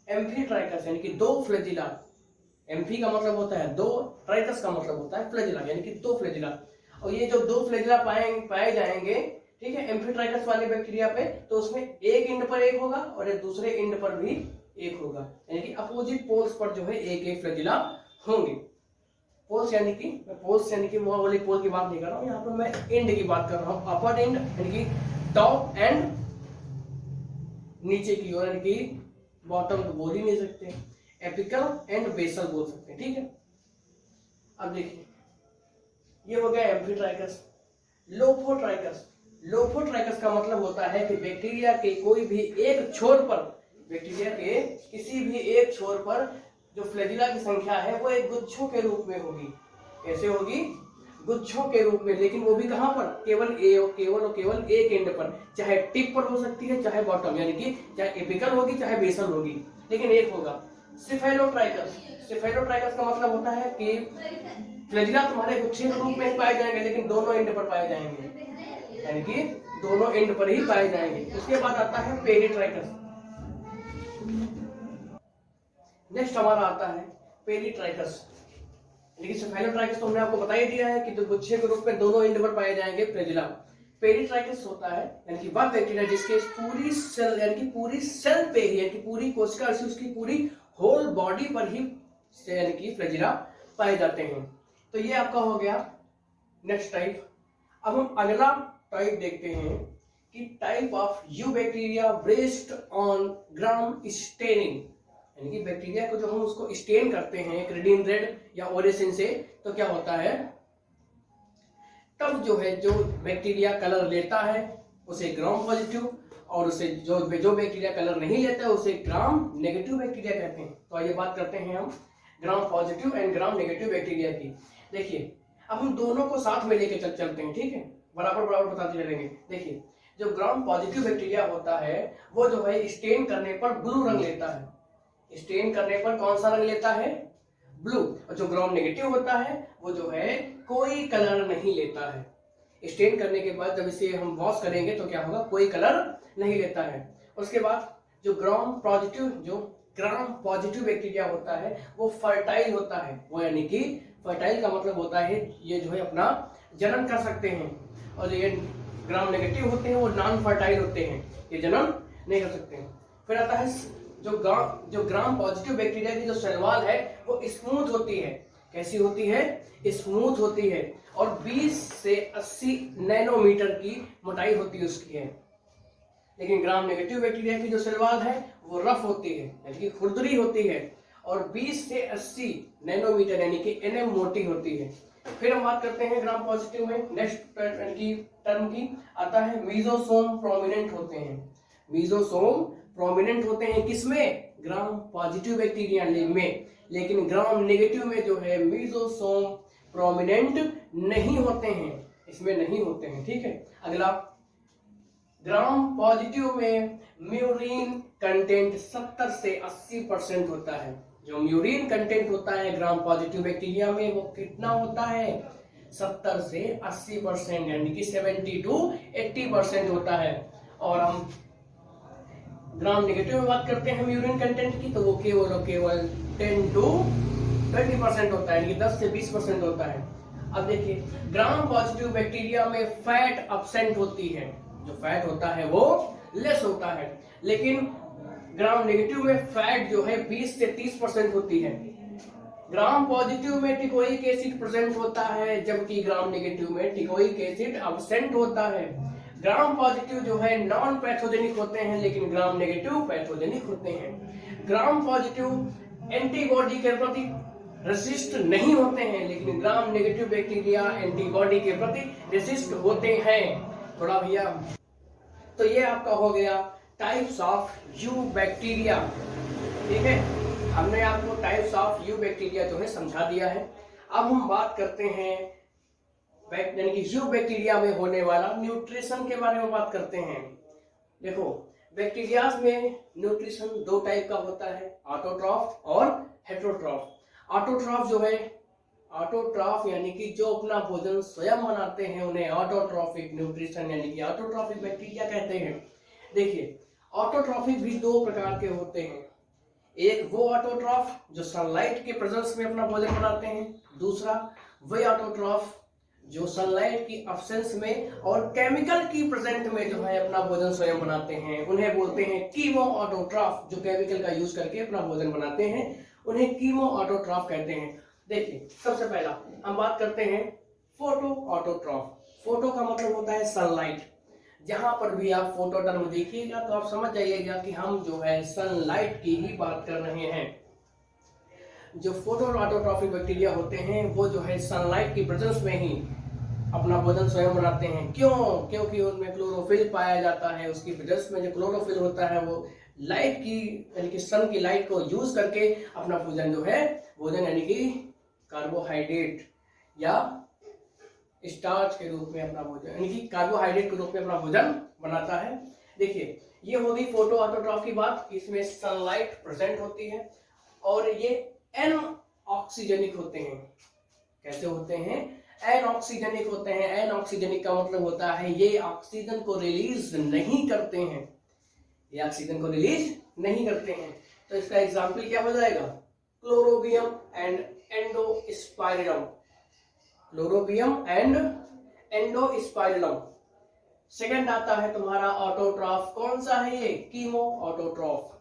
एम्फीट्राइकस यानी कि दो फ्लैजिला, एम्फी का मतलब होता है दो, ट्राइकस का मतलब होता है फ्लैजिला यानी कि दो फ्लैजिला। और ये जो दो फ्लैजिला पाए जाएंगे, ठीक है, एम्फीट्राइकस वाले बैक्टीरिया पे, तो उसमें एक इंड पर एक होगा और दूसरे इंड पर भी एक होगा, यानी कि अपोजिट पोल्स पर जो है एक एक फ्लैजिला होंगे। पोल्स यानी कि वो वाली पोल की बात नहीं कर रहा हूँ, यहाँ पर मैं इंड की बात कर रहा हूँ। अपर इंड यानी कि टॉप एंड, नीचे की ओर यानी कि बॉटम तो बोल ही नहीं सकते, एपिकल एंड बेसल बोल सकते हैं, ठीक है। अब देखिए ये हो गया एम्फीट्राइकस। लोफोट्राइकस, लोफोट्राइकस का मतलब होता है कि बैक्टीरिया के कोई भी एक छोर पर, बैक्टीरिया के किसी भी एक छोर पर जो फ्लैजिला की संख्या है वो एक गुच्छों के रूप में होगी। कैसे होगी? गुच्छों के रूप में, लेकिन वो भी कहां पर, केवल एक एंड पर, चाहे टिप पर हो सकती है चाहे बॉटम, यानी कि चाहे एपिकल होगी चाहे बेसल होगी, लेकिन एक होगा। सिफेलोट्राइकस, सिफेलोट्राइकस का मतलब होता है कि फ्लैजिला तुम्हारे गुच्छे के रूप में पाए जाएंगे लेकिन दोनों एंड पर पाए जाएंगे, यानी कि दोनों एंड पर ही पाए जाएंगे। उसके बाद आता है पेरिट्राइकस। नेक्स्ट हमारा आता है पेरिट्राइकस, लेकिन सिफेलोट्राइकस तो हमने आपको बता ही दिया है कि तो गुच्छे के रूप में दोनों एंड पर पाए जाएंगे फ्लैजिला। पेरिट्राइकस होता है यानी कि वह बैक्टीरिया जिसके पूरी सेल, यानी कि पूरी सेल पे ही, यानी कि पूरी कोशिका से उसकी पूरी होल बॉडी पर ही यानी कि फ्लैजिला पाए जाते हैं। तो ये आपका हो गया नेक्स्ट टाइप। अब हम अगला टाइप देखते हैं कि type of you bacteria based on gram staining, यानी कि बैक्टीरिया को जो हम उसको स्टेन करते हैं क्रिडीन रेड या ओरेसिन से, तो क्या होता है, तब जो है जो बैक्टीरिया कलर लेता है उसे ग्राम पॉजिटिव, और उसे जो बैक्टीरिया कलर नहीं लेता है उसे ग्राम नेगेटिव बैक्टीरिया कहते हैं। तो आइए बात करते हैं हम gram positive and gram negative bacteria की। देखिए अब हम दोनों को साथ में लेके चलते हैं, ठीक है, बराबर बराबर बताते चलेंगे। देखिए जो ग्राम पॉजिटिव बैक्टीरिया होता है वो जो है स्टेन करने पर ब्लू रंग लेता है, स्टेन करने पर कौन सा रंग लेता है, ब्लू। और जो ग्राम नेगेटिव होता है वो जो है कोई कलर नहीं लेता है, स्टेन करने के बाद जब इसे हम वॉश करेंगे तो क्या होगा, कोई कलर नहीं लेता है। उसके बाद जो ग्राम पॉजिटिव बैक्टीरिया होता है वो फर्टाइल होता है, वो यानी कि फर्टाइल का मतलब होता है ये जो है अपना जन्म कर सकते हैं, और ये ग्राम नेगेटिव होते हैं वो नॉन फर्टाइल होते हैं, ये जन्म नहीं कर सकते हैं। फिर आता है जो ग्राम पॉजिटिव बैक्टीरिया की जो सेल वॉल है वो स्मूथ होती है। कैसी होती है, स्मूथ होती है, और 20 से 80 नैनोमीटर की मोटाई होती है उसकी है। लेकिन ग्राम नेगेटिव बैक्टीरिया की जो सेल वॉल है वो रफ होती है, यानी कि खुरदरी होती है, और 20 से 80 नैनोमीटर यानी कि एनएम मोटी होती है। फिर हम बात करते हैं ग्राम पॉजिटिव में नेक्स्ट टर्म की आता है मीजोसोम प्रोमिनेंट होते हैं। मीजोसोम प्रोमिनेंट होते हैं किसमें, ग्राम पॉजिटिव बैक्टीरिया में, लेकिन ग्राम नेगेटिव में जो है मीजोसोम प्रोमिनेंट नहीं होते हैं, इसमें नहीं होते हैं, ठीक है। अगला ग्राम पॉजिटिव में म्यूरिन कंटेंट 70 से 80% होता है। जो म्यूरिन कंटेंट होता है ग्राम पॉजिटिव बैक्टीरिया में वो कितना होता है, 70 से 80%, यानी कि 70 to 80% होता है। और हम ग्राम नेगेटिव में बात करते हैं म्यूरिन कंटेंट की, तो वो केवल 10 to 20% होता है, यानी कि 10 से 20% होता है। अब देखिए ग्राम पॉजिटिव बैक्टीरिया में फैट अब्सेंट होती है, जो फैट होता है वो लेस होता है, लेकिन ग्राम नेगेटिव में फैट जो है 20 से 30% होती है। ग्राम पॉजिटिव में टिकोइक एसिड प्रेजेंट होता है, जबकि ग्राम नेगेटिव में टिकोइक एसिड अब्सेंट होता है। ग्राम पॉजिटिव जो है नॉन पैथोजेनिक होते हैं, लेकिन ग्राम नेगेटिव पैथोजेनिक होते हैं। ग्राम पॉजिटिव एंटीबॉडी के प्रति रेसिस्ट नहीं होते हैं, लेकिन ग्राम नेगेटिव बैक्टीरिया एंटीबॉडी के प्रति रेसिस्ट होते हैं। थोड़ा भैया, तो ये आपका हो गया टाइप्स ऑफ यू बैक्टीरिया, ठीक है। हमने आपको टाइप्स ऑफ यू बैक्टीरिया जो है समझा दिया है। अब हम बात करते हैं यानी कि यू बैक्टीरिया में होने वाला न्यूट्रिशन के बारे में बात करते हैं। देखो, बैक्टीरियाज में न्यूट्रिशन दो टाइप का होता है, ऑटोट्रॉफ और हेटेरोट्रॉफ। ऑटोट्रॉफ जो है, ऑटोट्रॉफ यानी कि जो अपना भोजन स्वयं बनाते हैं उन्हें ऑटोट्रॉफिक न्यूट्रिशन यानी कि ऑटोट्रॉफिक बैक्टीरिया कहते हैं। देखिए, ऑटोट्रॉफिक भी दो प्रकार के होते हैं। एक वो ऑटोट्रॉफ जो सनलाइट के प्रेजेंस में अपना भोजन बनाते हैं, दूसरा वही ऑटोट्रॉफ जो सनलाइट की अब्सेंस में और केमिकल की प्रेजेंट में जो है अपना भोजन स्वयं बनाते हैं। उन्हें बोलते हैं कीमो ऑटोट्रॉफ। जो केमिकल का यूज करके अपना भोजन बनाते हैं उन्हें कीमो ऑटोट्रॉफ कहते हैं। देखिए, सबसे पहला हम बात करते हैं फोटो ऑटोट्रॉफ। फोटो का मतलब होता है सनलाइट। जहां पर भी आप फोटो टर्म देखिएगा तो आप समझ जाइएगा कि हम जो है सनलाइट की ही बात कर रहे हैं। जो फोटो ऑटोट्रॉफिक बैक्टीरिया होते हैं वो जो है सनलाइट की प्रेजेंस में ही अपना भोजन स्वयं बनाते हैं। क्यों? क्योंकि उनमें क्लोरोफिल पाया जाता है। उसकी प्रेजेंस में जो क्लोरोफिल होता है वो लाइट की यानी कि सन की लाइट को यूज करके अपना भोजन जो है यानी कि कार्बोहाइड्रेट या स्टार्च के रूप में अपना भोजन यानी कि कार्बोहाइड्रेट के रूप में अपना भोजन बनाता है। देखिए, ये होगी फोटो ऑटोट्रॉफ की बात। इसमें सनलाइट प्रेजेंट होती है और ये एन ऑक्सीजनिक होते हैं। कैसे होते हैं? एन ऑक्सीजनिक होते हैं। एन ऑक्सीजनिक का मतलब होता है ये ऑक्सीजन को रिलीज नहीं करते हैं। ये ऑक्सीजन को रिलीज नहीं करते हैं। तो इसका एग्जाम्पल क्या हो जाएगा? Chlorobium and एंडोस्पाइरम। Chlorobium and एंडोस्पाइरम। Second आता है तुम्हारा ऑटोट्रॉफ। कौन सा है ये? Chemo autotroph.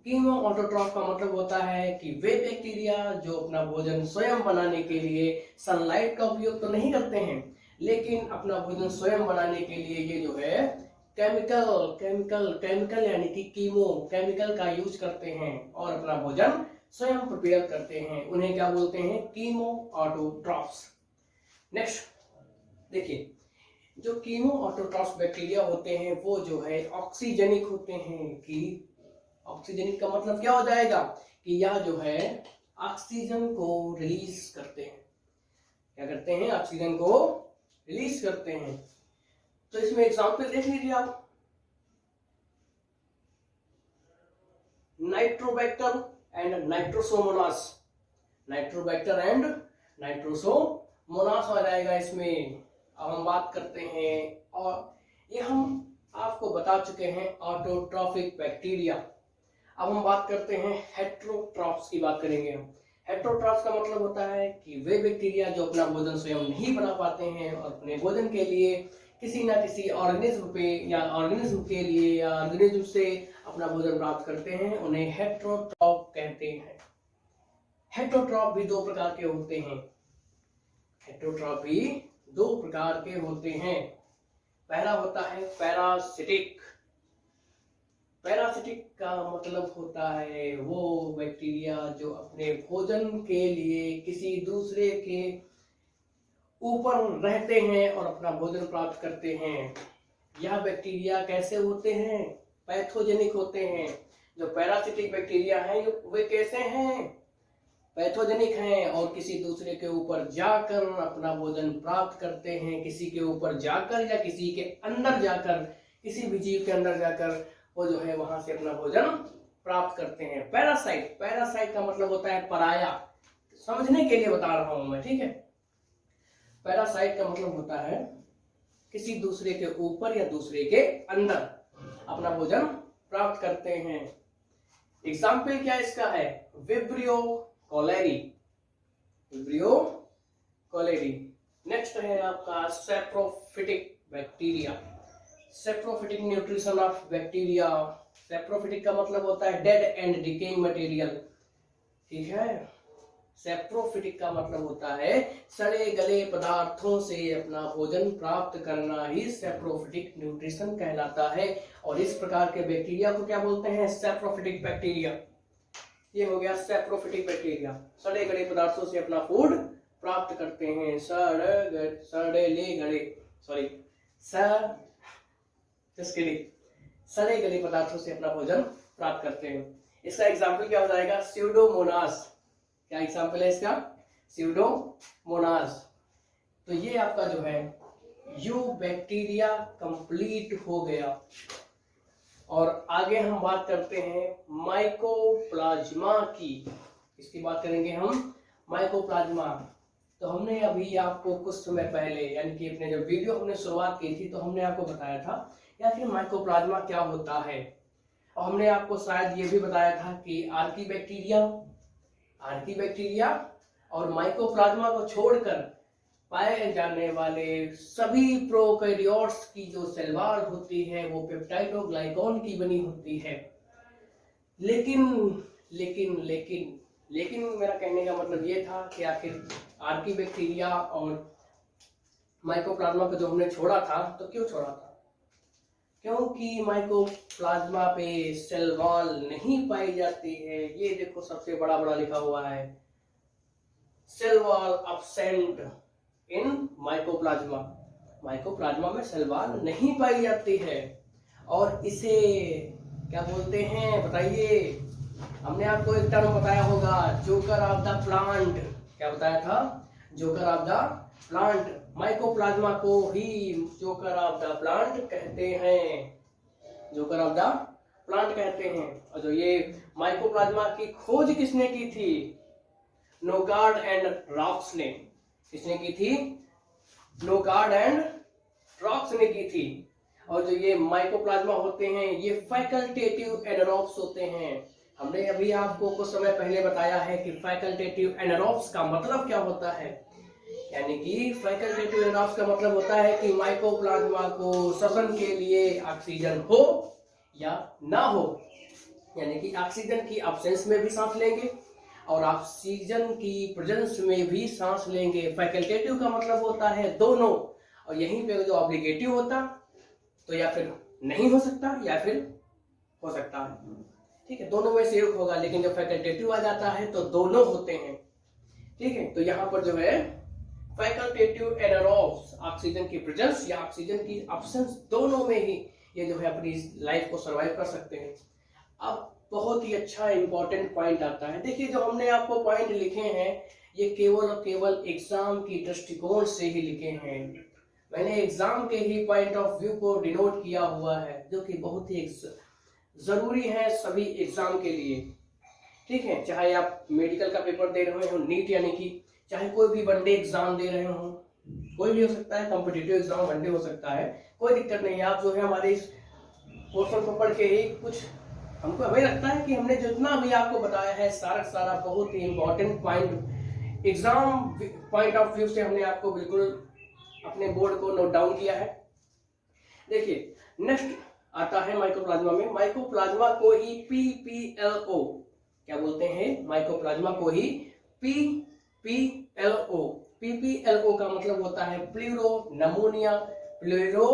कीमो ऑटोट्रॉफ का मतलब होता है कि वे बैक्टीरिया जो अपना भोजन स्वयं बनाने के लिए सनलाइट का उपयोग तो नहीं करते हैं, लेकिन अपना भोजन स्वयं बनाने के लिए ये जो है केमिकल यानी कि कीमो केमिकल का यूज करते हैं और अपना भोजन स्वयं प्रिपेयर करते हैं। उन्हें क्या बोलते हैं? Chemo autotrophs. नेक्स्ट देखिए, जो कीमो ऑटोट्रॉफ्स बैक्टीरिया होते हैं वो जो है ऑक्सीजनिक होते हैं। कि ऑक्सीजनिक का मतलब क्या हो जाएगा? कि यह जो है ऑक्सीजन को रिलीज करते हैं। क्या करते हैं? ऑक्सीजन को रिलीज करते हैं। तो इसमें एग्जांपल देख लीजिए आप। Nitrobacter and Nitrosomonas. Nitrobacter and Nitrosomonas हो जाएगा इसमें। अब हम बात करते हैं, और ये हम आपको बता चुके हैं ऑटोट्रॉफिक बैक्टीरिया। अब हम बात करते हैं हेटेरोट्रॉफ्स की बात करेंगे हम। हेटेरोट्रॉफ्स का मतलब होता है कि वे बैक्टीरिया जो अपना भोजन स्वयं नहीं बना पाते हैं और अपने भोजन के लिए किसी ना किसी ऑर्गेनिज्म पे या ऑर्गेनिज्म के लिए या ऑर्गेनिज्म से अपना भोजन प्राप्त करते हैं, उन्हें हेटेरोट्रॉफ कहते हैं। हेटेरोट्रॉफ भी दो प्रकार के होते हैं। हेटेरोट्रॉफ भी दो प्रकार के होते हैं। पहला होता है पैरासिटिक। पैरासिटिक का मतलब होता है वो बैक्टीरिया जो अपने भोजन के लिए किसी दूसरे के ऊपर रहते हैं और अपना भोजन प्राप्त करते हैं। यह बैक्टीरिया कैसे होते हैं? पैथोजेनिक होते हैं। जो पैरासिटिक बैक्टीरिया हैं वे कैसे हैं? पैथोजेनिक हैं और किसी दूसरे के ऊपर जाकर अपना भोजन प्राप्त करते हैं। किसी के ऊपर जाकर या किसी के अंदर जाकर, किसी भी जीव के अंदर जाकर वो जो है वहां से अपना भोजन प्राप्त करते हैं। पैरासाइट। पैरासाइट का मतलब होता है पराया। समझने के लिए बता रहा हूं मैं, ठीक है। पैरासाइट का मतलब होता है किसी दूसरे के ऊपर या दूसरे के अंदर अपना भोजन प्राप्त करते हैं। एग्जाम्पल क्या इसका है? Vibrio cholerae. Vibrio cholerae. Next है आपका saprophytic bacteria. Saprophytic nutrition of bacteria. Saprophytic का मतलब होता है डेड एंड डिकेइंग मटेरियल, ठीक है। सैप्रोफिटिक का मतलब होता है सड़े गले पदार्थों से अपना भोजन प्राप्त करना ही सैप्रोफिटिक न्यूट्रिशन कहलाता है। और इस प्रकार के बैक्टीरिया को क्या बोलते हैं? Saprophytic bacteria. ये हो गया सैप्रोफिटिक बैक्टीरिया। सड़े गले पदार्थों से अपना फूड प्राप्त करते हैं। सड़े गले पदार्थों से अपना भोजन प्राप्त करते हैं। इसका एग्जाम्पल क्या हो जाएगा? स्यूडोमोनास। क्या एग्जाम्पल है इसका? स्यूडोमोनास। तो ये आपका जो है यू बैक्टीरिया कंप्लीट हो गया। और आगे हम बात करते हैं माइकोप्लाज्मा की। इसकी बात करेंगे हम, माइकोप्लाज्मा। तो हमने अभी आपको कुछ समय पहले, यानी कि अपने जब वीडियो हमने शुरुआत की थी, तो हमने आपको बताया था या फिर माइकोप्लाज्मा क्या होता है। और हमने आपको शायद ये भी बताया था कि आर्की बैक्टीरिया और माइकोप्लाज्मा को छोड़कर पाए जाने वाले सभी प्रोकैरियोट्स की जो सेल वॉल होती है वो पेप्टाइडोग्लाइकॉन की बनी होती है। लेकिन लेकिन लेकिन लेकिन मेरा कहने का मतलब ये था कि आखिर आर्की बैक्टीरिया और माइकोप्लाज्मा को जो हमने छोड़ा था, तो क्यों छोड़ा था? क्योंकि माइकोप्लाज्मा पे सेल वॉल नहीं पाई जाती है। ये देखो सबसे बड़ा बड़ा लिखा हुआ है, cell wall absent in mycoplasma. Mycoplasma में सेल वॉल नहीं पाई जाती है। और इसे क्या बोलते हैं बताइए? हमने आपको एक टर्म बताया होगा, जोकर ऑफ द प्लांट। क्या बताया था? Joker of the plant. Mycoplasma को ही जोकर ऑफ द प्लांट कहते हैं, जोकर ऑफ द प्लांट कहते हैं। और जो ये माइकोप्लाज्मा की खोज किसने की थी? नोगार्ड एंड रॉक्स ने। किसने की थी? नोगार्ड एंड रॉक्स ने की थी। और जो ये माइकोप्लाज्मा होते हैं ये फैकल्टेटिव एनारोब्स होते हैं। हमने अभी आपको कुछ समय पहले बताया है कि फैकल्टेटिव एनारोब्स का मतलब क्या होता है। यानी कि फैकल्टेटिव एनारोब्स का मतलब होता है कि माइकोप्लाज्मा को श्वसन के लिए ऑक्सीजन हो या ना हो, यानी कि ऑक्सीजन की एब्सेंस में भी सांस लेंगे और ऑक्सीजन की प्रेजेंस में भी सांस लेंगे। फैकल्टेटिव का मतलब होता है दोनों। और यहीं पे जो ऑब्लिगेटिव होता तो या फिर नहीं हो सकता या फिर हो सकता है, ठीक है, दोनों में से एक होगा। लेकिन जब फैकल्टेटिव आ जाता है तो दोनों होते हैं, ठीक है। तो यहाँ पर जो है फैकल्टेटिव एनारोब्स ऑक्सीजन की प्रेजेंस या ऑक्सीजन की एब्सेंस दोनों में ही ये जो है अपनी लाइफ को सरवाइव कर सकते हैं। अब बहुत ही अच्छा इंपॉर्टेंट पॉइंट आता है। देखिए जो हमने आपको पॉइंट लिखे हैं ये केवल और केवल एग्जाम की दृष्टिकोण से ही लिखे हैं। मैंने एग्जाम के ही पॉइंट ऑफ व्यू को डिनोट किया हुआ है, जो कि बहुत ही जरूरी है सभी एग्जाम के लिए, ठीक है। चाहे आप मेडिकल का पेपर दे रहे हो, नीट यानी कि, चाहे कोई भी वनडे एग्जाम दे रहे हो, कोई भी हो सकता है, कॉम्पिटिटिव एग्जाम वनडे हो सकता है, कोई दिक्कत नहीं है। आप जो है हमारे इस पोर्शन को पढ़ के ही कुछ, हमको हमें लगता है कि हमने जितना भी आपको बताया है सारा बहुत ही important point exam point of view से हमने आपको बिल्कुल अपने बोर्ड को नोट डाउन किया है। देखिए नेक्स्ट आता है माइकोप्लाज्मा में, माइकोप्लाज्मा को ही PPLO क्या बोलते हैं? माइकोप्लाज्मा को ही PPLO। PPLO का मतलब होता है प्लूरो नमोनिया प्लूरो,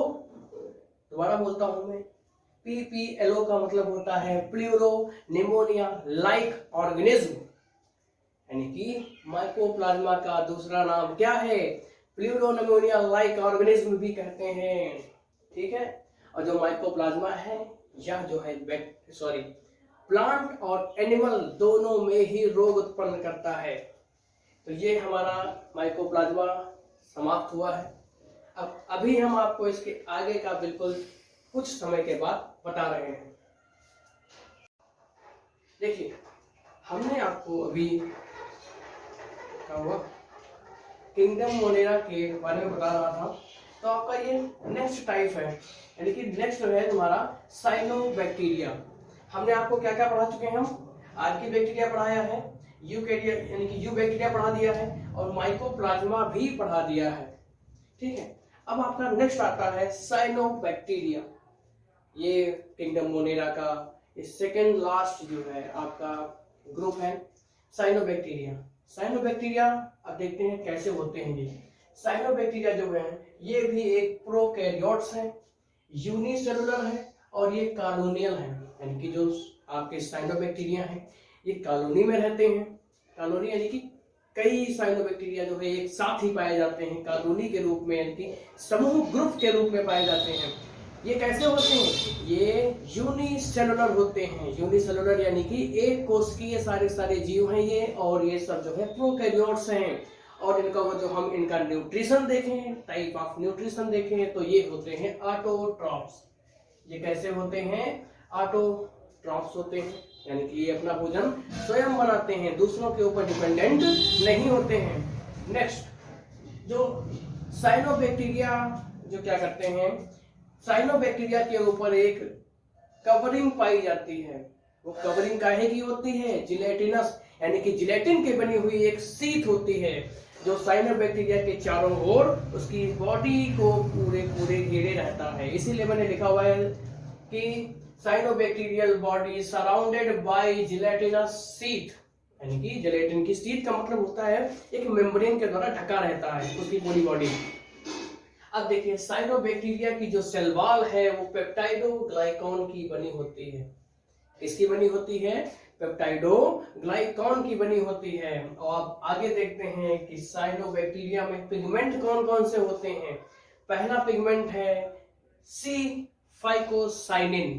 दोबारा बोलता हूं मैं, PPLO का मतलब होता है प्लूरो निमोनिया लाइक ऑर्गेनिज्म, यानी कि माइकोप्लाज्मा का दूसरा नाम क्या है? प्लूरोनिमोनिया लाइक ऑर्गेनिज्म भी कहते हैं, ठीक है। और जो माइकोप्लाज्मा है यह जो है प्लांट और एनिमल दोनों में ही रोग उत्पन्न करता है। तो ये हमारा माइकोप्लाज्मा समाप्त हुआ है। अब अभी हम आपको इसके आगे का बिल्कुल कुछ समय के बाद बता रहे हैं। देखिए हमने आपको अभी क्या हुआ किंगडम मोनेरा के बारे में बता रहा था। तो आपका ये नेक्स्ट टाइप है, यानी कि नेक्स्ट है तुम्हारा साइनोबैक्टीरिया। हमने आपको क्या क्या पढ़ा चुके हैं? हम आर्की बैक्टीरिया पढ़ाया है, यूकैरिया यानी कि यू बैक्टीरिया पढ़ा दिया है, और माइकोप्लाज्मा भी पढ़ा दिया है, ठीक है। अब आपका नेक्स्ट आता है साइनोबैक्टीरिया। ये किंगडम मोनेरा का सेकेंड लास्ट जो है आपका ग्रुप है साइनोबैक्टीरिया। साइनोबैक्टीरिया अब देखते हैं कैसे होते हैं ये साइनोबैक्टीरिया जो है। ये भी एक प्रोकैरियोट्स है, यूनिसेलुलर है और ये कॉलोनियल है, यानी कि जो आपके साइनोबैक्टीरिया हैं ये कॉलोनी में रहते हैं। कॉलोनी यानी कि कई साइनोबैक्टीरिया जो है एक साथ ही पाए जाते हैं कॉलोनी के रूप में, यानी कि समूह ग्रुप के रूप में पाए जाते हैं। ये कैसे होते हैं? ये यूनिसेलुलर होते हैं। यूनिसेलुलर यानी कि एक कोशिकीय सारे जीव हैं ये, और ये सब जो है प्रोकैरियोट्स हैं। और इनका वो जो हम इनका न्यूट्रिशन देखें, टाइप ऑफ न्यूट्रिशन देखें, तो ये होते हैं ऑटोट्रॉफ्स। ये कैसे होते हैं? ऑटोट्रॉफ्स होते हैं, यानी कि ये अपना भोजन स्वयं बनाते हैं, दूसरों के ऊपर डिपेंडेंट नहीं होते हैं। नेक्स्ट, जो साइनोबैक्टीरिया जो क्या करते हैं, साइनोबैक्टीरिया के ऊपर एक कवरिंग पाई जाती है। वो कवरिंग काहे की होती है? जिलेटिनस, यानी कि जिलेटिन की बनी हुई एक शीट होती है जो साइनोबैक्टीरिया के चारों ओर उसकी बॉडी को पूरे घेरे रहता है। इसीलिए मैंने लिखा हुआ है कि cyanobacterial body surrounded by gelatinous sheet, यानी कि जिलेटिन की शीट का मतलब होता है एक मेम्ब्रेन के द्वारा ढका रहता है उसकी पूरी बॉडी। अब देखिए, साइनोबैक्टीरिया की जो सेल वॉल है वो पेप्टाइडोग्लाइकॉन की बनी होती है। किसकी बनी होती है? पेप्टाइडोग्लाइकॉन की बनी होती है। और आप आगे देखते हैं कि साइनोबैक्टीरिया में पिगमेंट कौन कौन से होते हैं। पहला पिगमेंट है सी फाइकोसाइनिन।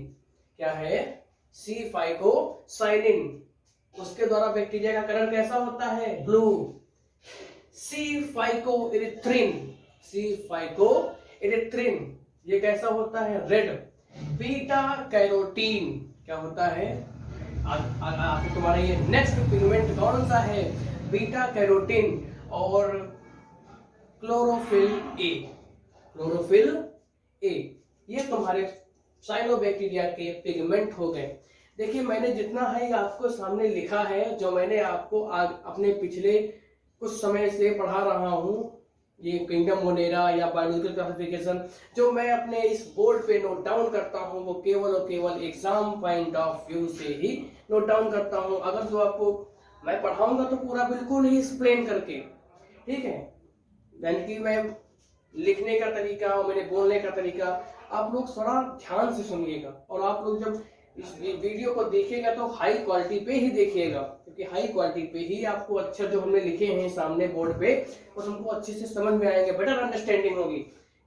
क्या है? सी फाइकोसाइनिन। उसके द्वारा बैक्टीरिया का कलर कैसा होता है? ब्लू। सी फाइकोइरिथ्रिन, सी फाइकोइरिथ्रिन ये कैसा होता है? रेड। बीटा कैरोटीन क्या होता है? आपको तुम्हारा ये नेक्स्ट पिगमेंट कौन सा है? बीटा कैरोटीन और क्लोरोफिल ए। क्लोरोफिल ए ये तुम्हारे साइनोबैक्टीरिया के पिगमेंट हो गए। देखिए, मैंने जितना है आपको सामने लिखा है, जो मैंने आपको अपने पिछले कुछ समय से पढ़ा रहा हूं, ये किंगडम मोनेरा या बायोलॉजिकल क्लासिफिकेशन जो मैं अपने इस बोर्ड पे नोट डाउन करता हूं, वो केवल और केवल एग्जाम पॉइंट ऑफ व्यू से ही नोट डाउन करता हूं। अगर जो आपको मैं पढ़ाऊंगा तो पूरा बिल्कुल ही एक्सप्लेन करके, ठीक है, यानी कि मैं लिखने का तरीका और मैंने बोलने का तरीका आप लोग थोड़ा ध्यान से सुनिएगा। और आप लोग जब इस वीडियो को देखिएगा तो हाई क्वालिटी पे ही देखिएगा, क्योंकि हाई क्वालिटी पे ही आपको अच्छा जो हमने लिखे हैं सामने बोर्ड पे वो तुमको अच्छे से समझ में आएंगे, बेटर अंडरस्टैंडिंग होगी।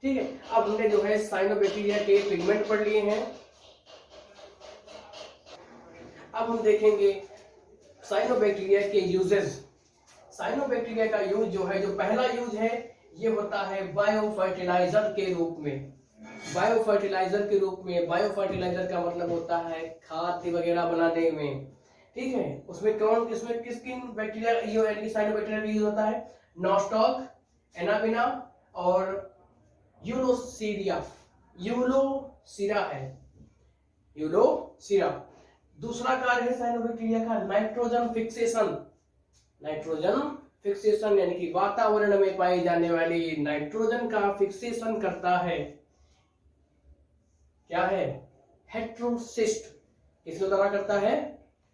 ठीक है, अब हमने जो है साइनोबैक्टीरिया के पिगमेंट पढ़ लिए हैं। अब हम देखेंगे साइनोबैक्टीरिया के यूजेस। साइनोबैक्टीरिया का यूज जो है, जो पहला यूज है ये होता है बायो फर्टिलाइजर के रूप में। बायो फर्टिलाइजर के रूप में, बायो फर्टिलाइजर का मतलब होता है खाद्य वगैरह बनाने में। ठीक है, उसमें कौन किसमें किस किन बैक्टीरिया यानी साइनोबैक्टीरिया का यूज होता है? नॉस्टॉक, एनाबिना और यूलोसीरिया। यूलोसीरा है, यूलोसीरा। दूसरा कार्य है साइनोबैक्टीरिया का नाइट्रोजन फिक्सेशन। नाइट्रोजन फिक्सेशन यानी कि वातावरण में पाई जाने वाली नाइट्रोजन का फिक्सेशन करता है। क्या है? हेट्रोसिस्ट। किसके द्वारा करता है?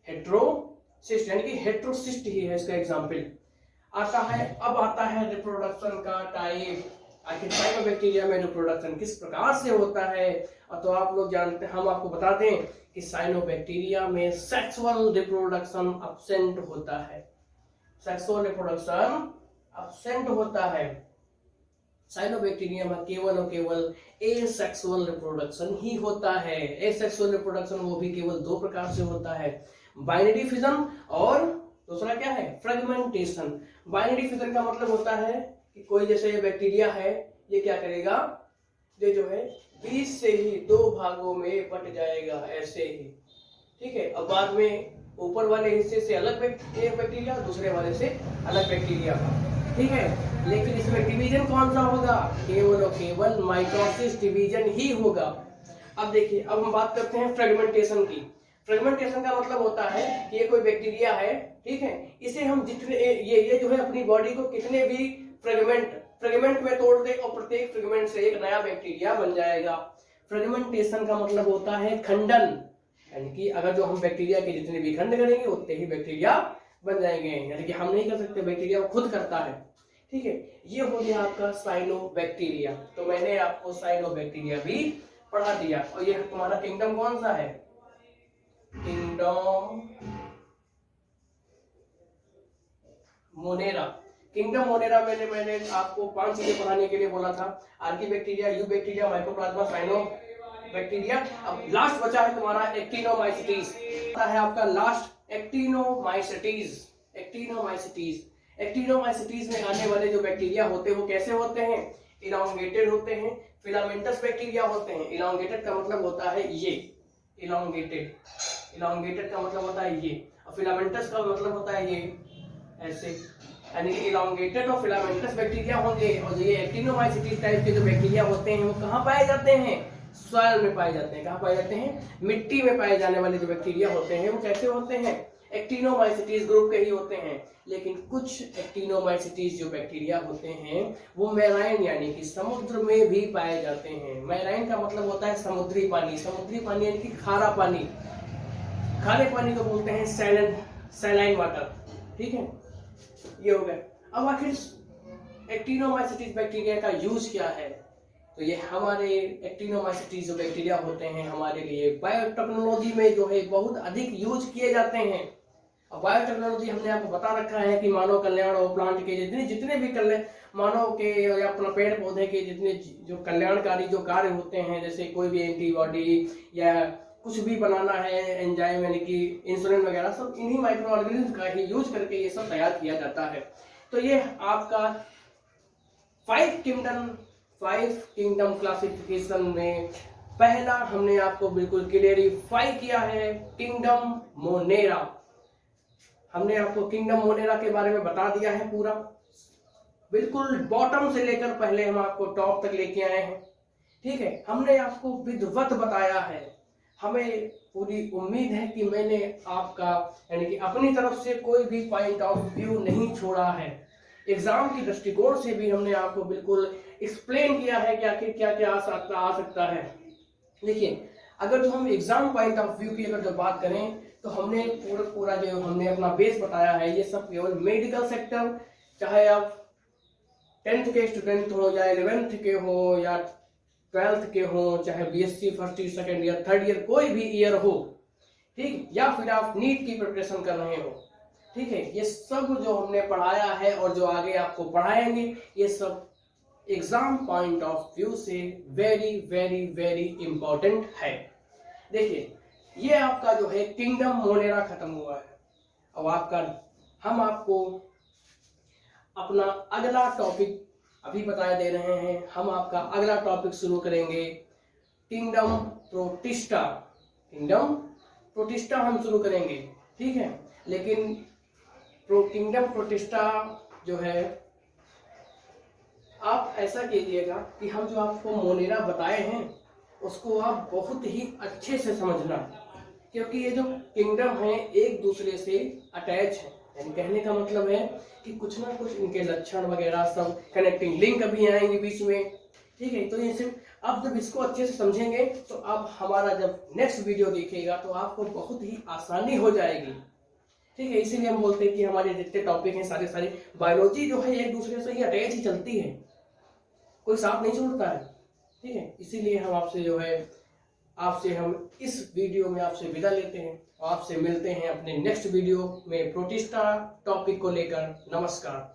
हेट्रोसिस्ट, यानी कि हेट्रोसिस्ट ही है इसका एग्जाम्पल। आता है, अब आता है रिप्रोडक्शन का टाइप। आखिर साइनोबैक्टीरिया में रिप्रोडक्शन किस प्रकार से होता है? और तो आप लोग जानते हैं, हम आपको बता दें कि साइनोबैक्टीरिया में सेक्सुअल रिप्रोडक्शन अब्सेंट होता है। सेक्सुअल रिप्रोडक्शन अब्सेंट होता है। साइनोबैक्टीरिया में केवल और केवल एसेक्सुअल रिप्रोडक्शन ही होता है। एसेक्सुअल रिप्रोडक्शन वो भी केवल दो प्रकार से होता है, बाइनरी फिजन और दूसरा क्या है? फ्रेगमेंटेशन। बाइनरी फिजन का मतलब होता है कि कोई जैसे ये बैक्टीरिया है, ये क्या करेगा? ये जो है बीच से ही दो भागों में बट जाएगा ऐसे ही। ठीक है, अब बाद में ऊपर वाले हिस्से से अलग बैक्टीरिया, दूसरे वाले से अलग बैक्टीरिया। ठीक है, लेकिन इसमें डिवीजन कौन सा होगा? केवल और केवल माइटोसिस डिवीजन ही होगा। अब देखिए, अब हम बात करते हैं फ्रेगमेंटेशन की। फ्रेगमेंटेशन का मतलब होता है कि ये कोई बैक्टीरिया है, ठीक है, इसे हम जितने ये जो है अपनी बॉडी को कितने भी फ्रेगमेंट में तोड़ दे और प्रत्येक फ्रेगमेंट से एक नया बैक्टीरिया बन जाएगा। फ्रेगमेंटेशन का मतलब होता है खंडन, यानी कि अगर जो हम बैक्टीरिया के जितने भी खंड करेंगे उतने ही बैक्टीरिया बन जाएंगे, यानी कि हम नहीं कर सकते, बैक्टीरिया वो खुद करता है। ठीक है, ये हो गया आपका साइनोबैक्टीरिया। तो मैंने आपको साइनोबैक्टीरिया भी पढ़ा दिया। और ये तुम्हारा किंगडम कौन सा है? Kingdom Monera. किंगडम मोनेरा मैंने आपको 5 चीजें पढ़ाने के लिए बोला था। Archaebacteria, eubacteria, mycoplasma, cyano bacteria. अब लास्ट बचा है तुम्हारा एक्टिनोमाइसीटीज, है आपका लास्ट एक्टिनोमाइसीटीज। एक्टिनोमाइसीटीज में आने वाले जो बैक्टीरिया होते हैं वो कैसे होते हैं? इलांगेटेड होते हैं, फिलामेंटस बैक्टीरिया होते हैं। इलांगेटेड का मतलब होता है ये, इलांगेटेड का मतलब होता है ये, और फिलामेंटस का मतलब होता है ये ऐसे, यानी कि इलांगेटेड और फिलामेंटस बैक्टीरिया होंगे। और ये एक्टिनोमाइसीटीज टाइप के जो बैक्टीरिया होते हैं वो कहाँ पाए जाते हैं? सॉइल में पाए जाते हैं। कहाँ पाए जाते हैं? मिट्टी में पाए जाने वाले जो बैक्टीरिया होते हैं वो कैसे होते हैं? एक्टिनोमाइसीटीज ग्रुप के ही होते हैं। लेकिन कुछ एक्टिनोमाइसीटीज जो बैक्टीरिया होते हैं वो मैराइन यानी कि समुद्र में भी पाए जाते हैं। मैराइन का मतलब होता है समुद्री पानी, समुद्री पानी यानी कि खारा पानी। खारे पानी को बोलते हैं सैलाइन वाटर। ठीक है, ये हो गया। अब आखिर एक्टिनोमाइसीटीज बैक्टीरिया का यूज क्या है? तो ये हमारे एक्टिनोमाइसीटीज जो बैक्टीरिया होते हैं हमारे लिए बायोटेक्नोलॉजी में जो है बहुत अधिक यूज किए जाते हैं। अब बायोटेक्नोलॉजी हमने आपको बता रखा है कि मानव कल्याण और प्लांट के जितने भी कल्याण मानव के या अपना पेड़ पौधे के जितने जो कल्याणकारी जो कार्य होते हैं, जैसे कोई भी एंटीबॉडी या कुछ भी बनाना है, एंजाइम यानी कि इंसुलिन वगैरह, सब इन्हीं माइक्रो ऑर्गेनिज्म का ही यूज करके ये सब तैयार किया जाता है। तो ये आपका 5 किंगडम क्लासिफिकेशन में पहला हमने आपको बिल्कुल क्लियरिफाई किया है, किंगडम मोनेरा। हमने आपको किंगडम मोनेरा के बारे में बता दिया है पूरा, बिल्कुल बॉटम से लेकर पहले हम आपको टॉप तक लेके आए हैं। ठीक है, हमने आपको विधिवत बताया है। हमें पूरी उम्मीद है कि मैंने आपका यानी कि अपनी तरफ से कोई भी पॉइंट ऑफ व्यू नहीं छोड़ा है। एग्जाम की दृष्टिकोण से भी हमने आपको बिल्कुल एक्सप्लेन किया है कि आखिर क्या क्या आ सकता है। देखिए, अगर जो हम एग्जाम पॉइंट ऑफ व्यू की अगर जो बात करें तो हमने पूरा जो हमने अपना बेस बताया है ये सब केवल मेडिकल सेक्टर, चाहे आप 10th के स्टूडेंट हो या 11th के हो या 12th के हो, चाहे BSc first year, second year, third year, कोई भी ईयर हो, ठीक, या फिर आप नीट की प्रिपरेशन कर रहे हो, ठीक है, ये सब जो हमने पढ़ाया है और जो आगे आपको पढ़ाएंगे ये सब एग्जाम पॉइंट ऑफ व्यू से वेरी वेरी वेरी इंपॉर्टेंट है। देखिए, ये आपका जो है किंगडम मोनेरा खत्म हुआ है। अब हम आपको अपना अगला टॉपिक अभी बता दे रहे हैं। हम आपका अगला टॉपिक शुरू करेंगे किंगडम प्रोटिस्टा। किंगडम प्रोटिस्टा हम शुरू करेंगे, ठीक है। लेकिन किंगडम प्रोटिस्टा जो है, आप ऐसा कीजिएगा कि हम जो आपको मोनेरा बताए हैं उसको आप बहुत ही अच्छे से समझना, क्योंकि ये जो किंगडम है एक दूसरे से अटैच है। यानी कहने का मतलब है कि कुछ ना कुछ इनके लक्षण वगैरह सब कनेक्टिंग लिंक भी आएंगे बीच में, ठीक है। तो ये सिर्फ आप जब इसको अच्छे से समझेंगे तो आप हमारा जब नेक्स्ट वीडियो देखिएगा तो आपको बहुत ही आसानी हो जाएगी, ठीक है। इसीलिए हम बोलते हैं कि हमारे जितने टॉपिक हैं सारी बायोलॉजी जो है एक दूसरे से ही अटैच ही चलती है, कोई साथ नहीं छोड़ता है, ठीक है। इसीलिए हम आपसे हम इस वीडियो में आपसे विदा लेते हैं और आपसे मिलते हैं अपने नेक्स्ट वीडियो में प्रोटिस्टा टॉपिक को लेकर। नमस्कार।